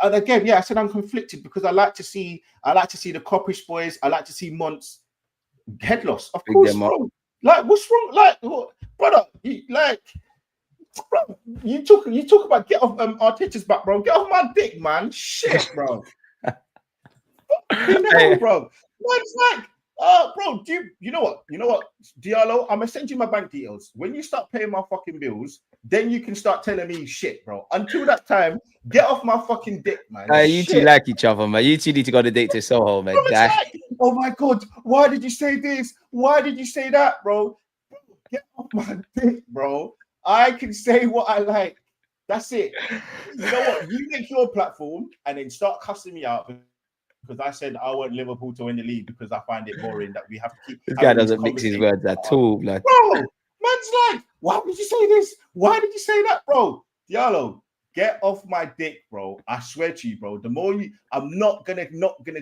And again, I said I'm conflicted because I like to see the Coppish boys. I like to see Monts head loss. Of course, bro. Like, what's wrong? Like, what, brother? You talk about get off Arteta's back, bro. Get off my dick, man. Shit, bro. Bro. What's like? Bro, you know what? Diallo, I'm gonna send you my bank details. When you start paying my fucking bills, then you can start telling me shit, bro. Until that time, get off my fucking dick, man. You two like each other, man. You two need to go on a date to Soho, man. Like, oh my god, why did you say this? Why did you say that, bro? Get off my dick, bro. I can say what I like. That's it. You know what? You make your platform and then start cussing me out because I said I want Liverpool to win the league because I find it boring that we have to keep. This guy doesn't mix his words at all, like. Bro, man's like, why did you say this? Why did you say that, bro? Diallo, get off my dick, bro. I swear to you, bro. The more I'm not gonna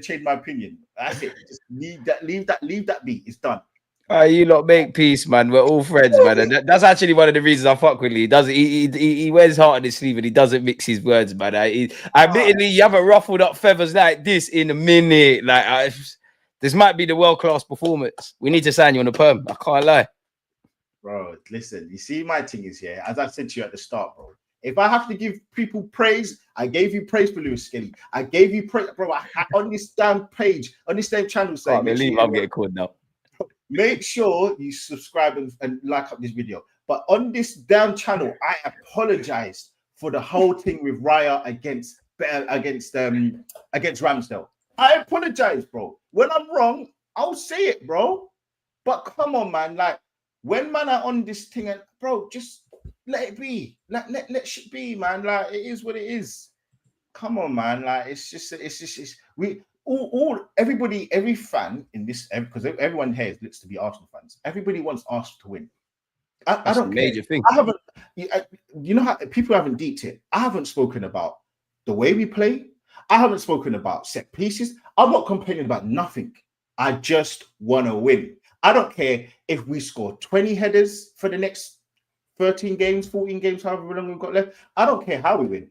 change my opinion. That's it. Just leave that be. It's done. You lot make peace, man. We're all friends, man. And that's actually one of the reasons I fuck with Lee. He wears his heart on his sleeve and he doesn't mix his words, man. Admittedly, you haven't ruffled up feathers like this in a minute. Like, this might be the world-class performance. We need to sign you on a perm. I can't lie. Bro, listen, you see, my thing is, as I said to you at the start, bro, If I have to give people praise, I gave you praise for Lewis Skelly. I gave you praise, bro. On this damn page, on this damn channel, say, I'm getting called now. Make sure you subscribe and like up this video. But on this damn channel, I apologize for the whole thing with Raya against Ramsdale. I apologize, bro. When I'm wrong, I'll say it, bro. But come on, man. Like, when man are on this thing, and bro, just let it be. Let shit be, man. Like, it is what it is. Come on, man. Like, everybody, every fan in this, because everyone here looks to be Arsenal fans. Everybody wants Arsenal to win. I don't care. Major thing. I haven't. You know how people haven't deeped it. I haven't spoken about the way we play. I haven't spoken about set pieces. I'm not complaining about nothing. I just want to win. I don't care if we score 20 headers for the next 13 games, 14 games, however long we've got left. I don't care how we win.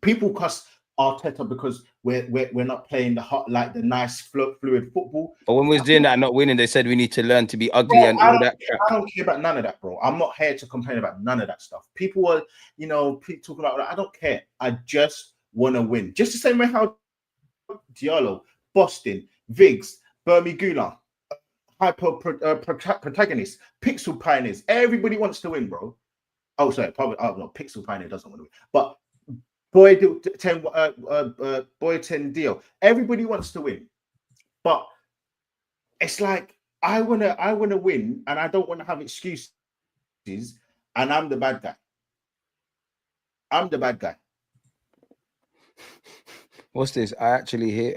People cuss Arteta because we're not playing the nice fluid football. But when we was doing that and not winning, they said we need to learn to be ugly and all that crap. I don't care about none of that, bro. I'm not here to complain about none of that stuff. People are, talking about that. I don't care. I just want to win. Just the same way how Diallo, Boston, Viggs, Birmingham, protagonist, Pixel Pioneers. Everybody wants to win, bro. Oh, sorry, probably. Oh no, Pixel Pioneer doesn't want to win, but Boy 10 deal. Everybody wants to win, but it's like I wanna win, and I don't want to have excuses. And I'm the bad guy. What's this? I actually hear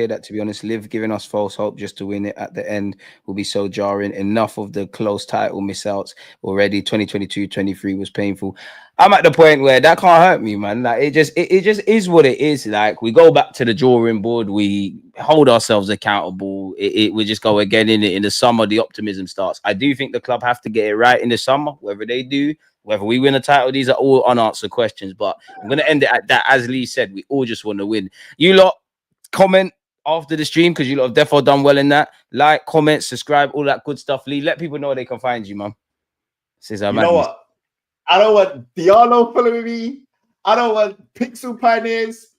that, to be honest. Liv giving us false hope just to win it at the end will be so jarring. Enough of the close title miss outs already. 2022-23 was painful. I'm at the point where that can't hurt me, man. Like, it just is what it is. Like, we go back to the drawing board, we hold ourselves accountable. We just go again in the summer. The optimism starts. I do think the club have to get it right in the summer, whether they do. Whether we win a title, these are all unanswered questions. But I'm going to end it at that. As Lee said, we all just want to win. You lot, comment after the stream, because you lot have definitely done well in that. Like, comment, subscribe, all that good stuff. Lee, let people know where they can find you, man. You know what? I don't want Diallo following me. I don't want Pixel Pioneers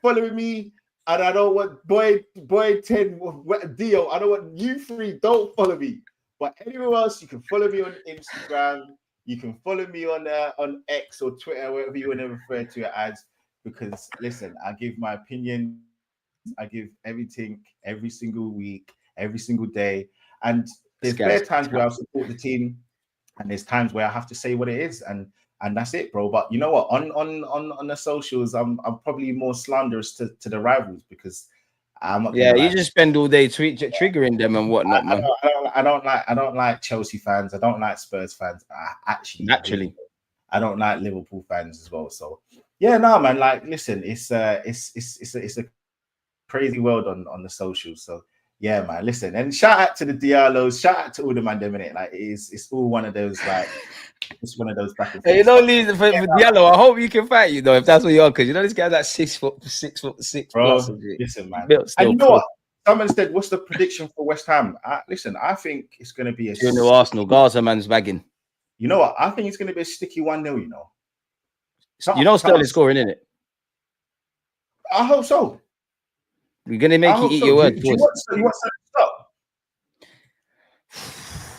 following me. And I don't want Boy 10 Dio. I don't want you three. Don't follow me. But anywhere else, you can follow me on Instagram. You can follow me on X or Twitter, whatever you want to refer to it as. Because listen, I give my opinion. I give everything every single week, every single day. And there's bare times where I'll support the team, and there's times where I have to say what it is, and that's it, bro. But you know what? On the socials, I'm probably more slanderous to the rivals, because I'm not. Yeah, you just spend all day triggering them and whatnot, man. I don't like Chelsea fans. I don't like Spurs fans. I don't like Liverpool fans as well. So yeah, no, man. Like, listen, it's a crazy world on the socials. So yeah, man. Listen, and shout out to the Diallos. Shout out to all the man them in it. Like, it's all one of those, like, it's one of those back and forth. Hey, you don't leave for Diallo. I hope you can fight you though, if that's what you are, because you know this guy's like 6'6", bro. plus. Listen, man. And you know what? Someone said, "What's the prediction for West Ham?" Listen, I think it's going to be a. New Arsenal, Gaza man's bagging. You know what? I think it's going to be a sticky 1-0. You know, Sterling scoring, innit? I hope so. We're going to make you eat your words. You want to stop?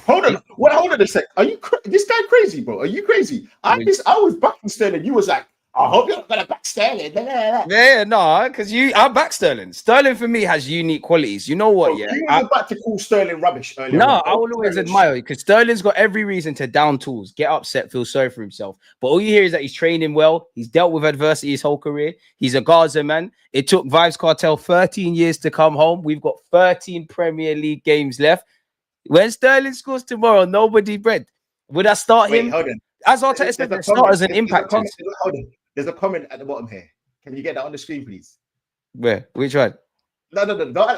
Hold on a sec. Are you this guy crazy, bro? Are you crazy? I was backing Sterling. You was like, I hope you're not gonna back Sterling. Yeah, no, because I'm back Sterling. Sterling for me has unique qualities. You know what? Bro, you were about to call Sterling rubbish earlier. No, I will always admire it, because Sterling's got every reason to down tools, get upset, feel sorry for himself. But all you hear is that he's training well. He's dealt with adversity his whole career. He's a Gaza man. It took Vibes Cartel 13 years to come home. We've got 13 Premier League games left. When Sterling scores tomorrow, nobody bread. Would I start him? Hold on. As Arteta said, the start as an impact. Hold on. There's a comment at the bottom here. Can you get that on the screen, please? Where? Which one? No.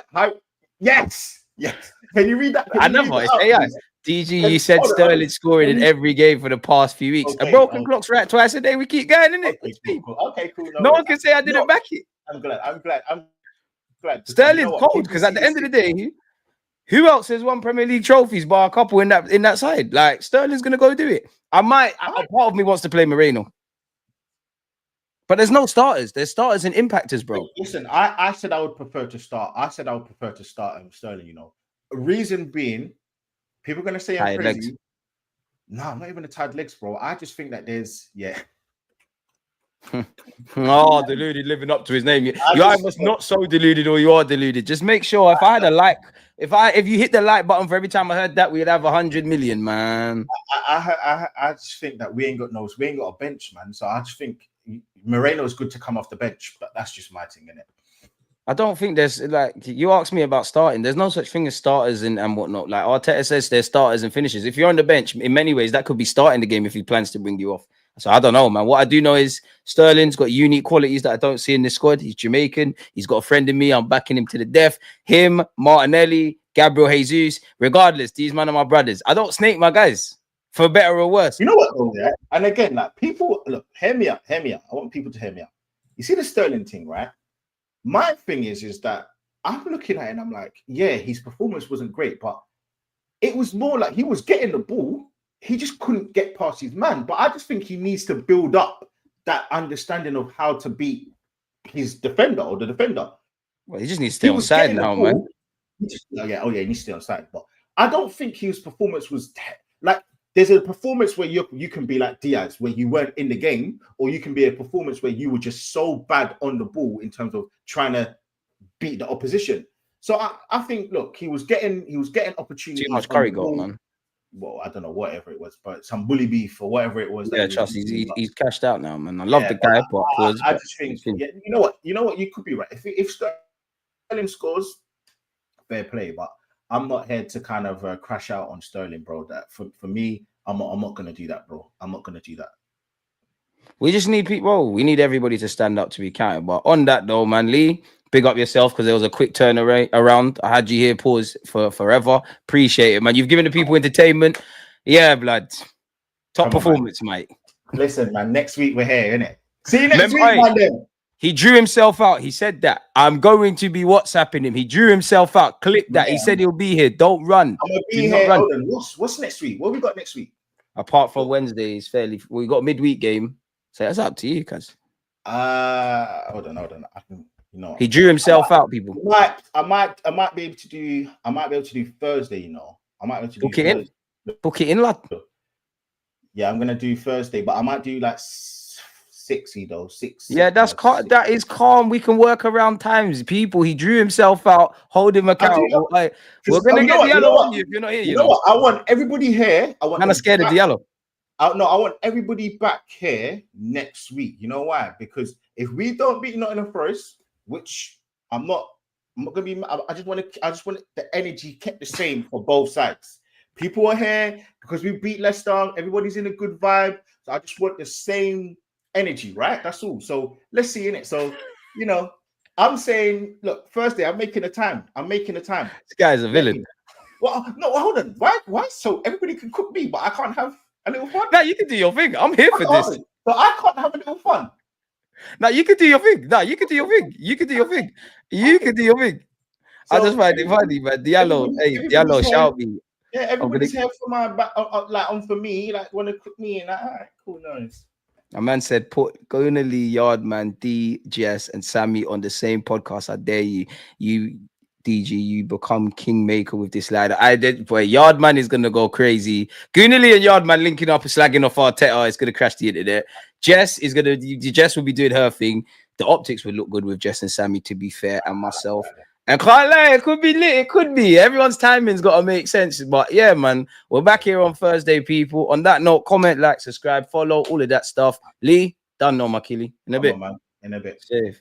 Yes. Can you read that? I never. It's AI. DG, you said Sterling scoring in every game for the past few weeks. A broken clock's right twice a day. We keep going, innit? Okay, cool. No one can say I didn't back it. I'm glad. Sterling's cold, because at the end of the day, who else has won Premier League trophies bar a couple in that side? Like, Sterling's gonna go do it. Part of me wants to play Moreno. But there's no starters. There's starters and impactors, bro. Listen, I said I would prefer to start. I said I would prefer to start Sterling. You know, reason being, people are gonna say I'm crazy. Legs. No, I'm not even a tired legs, bro. I just think that there's Oh, deluded, living up to his name. You either not so deluded or you are deluded. Just make sure if I had a like, if you hit the like button for every time I heard that, we'd have 100 million, man. I just think that we ain't got a bench, man. So I just think Moreno's good to come off the bench, but that's just my thing, innit? I don't think there's like you asked me about starting. There's no such thing as starters and whatnot. Like Arteta says, there's starters and finishers. If you're on the bench, in many ways, that could be starting the game if he plans to bring you off. So I don't know, man. What I do know is Sterling's got unique qualities that I don't see in this squad. He's Jamaican. He's got a friend in me. I'm backing him to the death. Him, Martinelli, Gabriel Jesus. Regardless, these men are my brothers. I don't snake my guys for better or worse. You know what, though, yeah? And again, like people, look, hear me out. I want people to hear me out. You see the Sterling thing, right? My thing is that I'm looking at it and I'm like, yeah, his performance wasn't great, but it was more like he was getting the ball. He just couldn't get past his man. But I just think he needs to build up that understanding of how to beat his defender or the defender. Well, he just needs to stay on side now, man. He needs to stay on side. But I don't think his performance was like there's a performance where you can be like Diaz, where you weren't in the game, or you can be a performance where you were just so bad on the ball in terms of trying to beat the opposition. So I think, look, he was getting opportunities. Too much curry goal, man. Well, I don't know whatever it was, but some bully beef or whatever it was. Yeah, trust he's cashed out now, man. I love the guy, but I just think, you know what, you could be right. If Sterling scores, fair play, but I'm not here to kind of crash out on Sterling, bro. That for me, I'm not gonna do that, bro. I'm not gonna do that. We just need people. We need everybody to stand up to be counted. But on that though, man, Lee, big up yourself because there was a quick turn around. I had you here, pause for forever. Appreciate it, man. You've given the people entertainment. Yeah, blood. Top performance, mate. Listen, man. Next week we're here, innit? See you next week, man. Then. He drew himself out. He said that. I'm going to be WhatsApping him. He drew himself out. Click that. Yeah. He said he'll be here. Don't run. I'm going to be here. Hold on. What's next week? What we got next week? Apart from Wednesday, it's fairly... We got a midweek game. So that's up to you, cuz. Hold on. I can... You know, he drew himself out, people. I might be able to do Thursday, you know. I might be able to book it in. Book it in, lad. Yeah, I'm gonna do Thursday, but I might do like 6. Yeah, that's that is calm. We can work around times, people. He drew himself out. Hold him accountable. Like, we're gonna get Diallo on you if you're not here. You know what? I want everybody here. I'm scared of Diallo. I want everybody back here next week. You know why? Because if we don't beat Nottingham Forest, which I'm not gonna be. I just want the energy kept the same for both sides. People are here because we beat Leicester. Everybody's in a good vibe. So I just want the same energy, right? That's all. So let's see in it. So you know, I'm saying, look, Thursday. I'm making the time. This guy's a villain. Well, no, hold on. Why? So everybody can cook me, but I can't have a little fun. No, you can do your thing. I'm here for this. So I can't have a little fun. No, you can do your thing. No, you can do your thing. You can do your thing. So, I just find it funny, man. Diallo, Diallo, shout me. Yeah, everybody's here for my back, for me, like want to cook me, and all right, cool, nice. A man said, put Gooner Lee, Yardman, D, Jess, and Sammy on the same podcast. I dare you. You, DG, you become kingmaker with this lad. I did, boy. Yardman is gonna go crazy. Gooner Lee and Yardman linking up and slagging off Arteta. It's gonna crash the internet. Jess will be doing her thing. The optics would look good with Jess and Sammy, to be fair, and myself. And can't lie, it could be lit. It could be. Everyone's timing's got to make sense. But yeah, man, we're back here on Thursday, people. On that note, comment, like, subscribe, follow, all of that stuff. Lee, done no, Makili. In a bit. On, man. In a bit. Safe.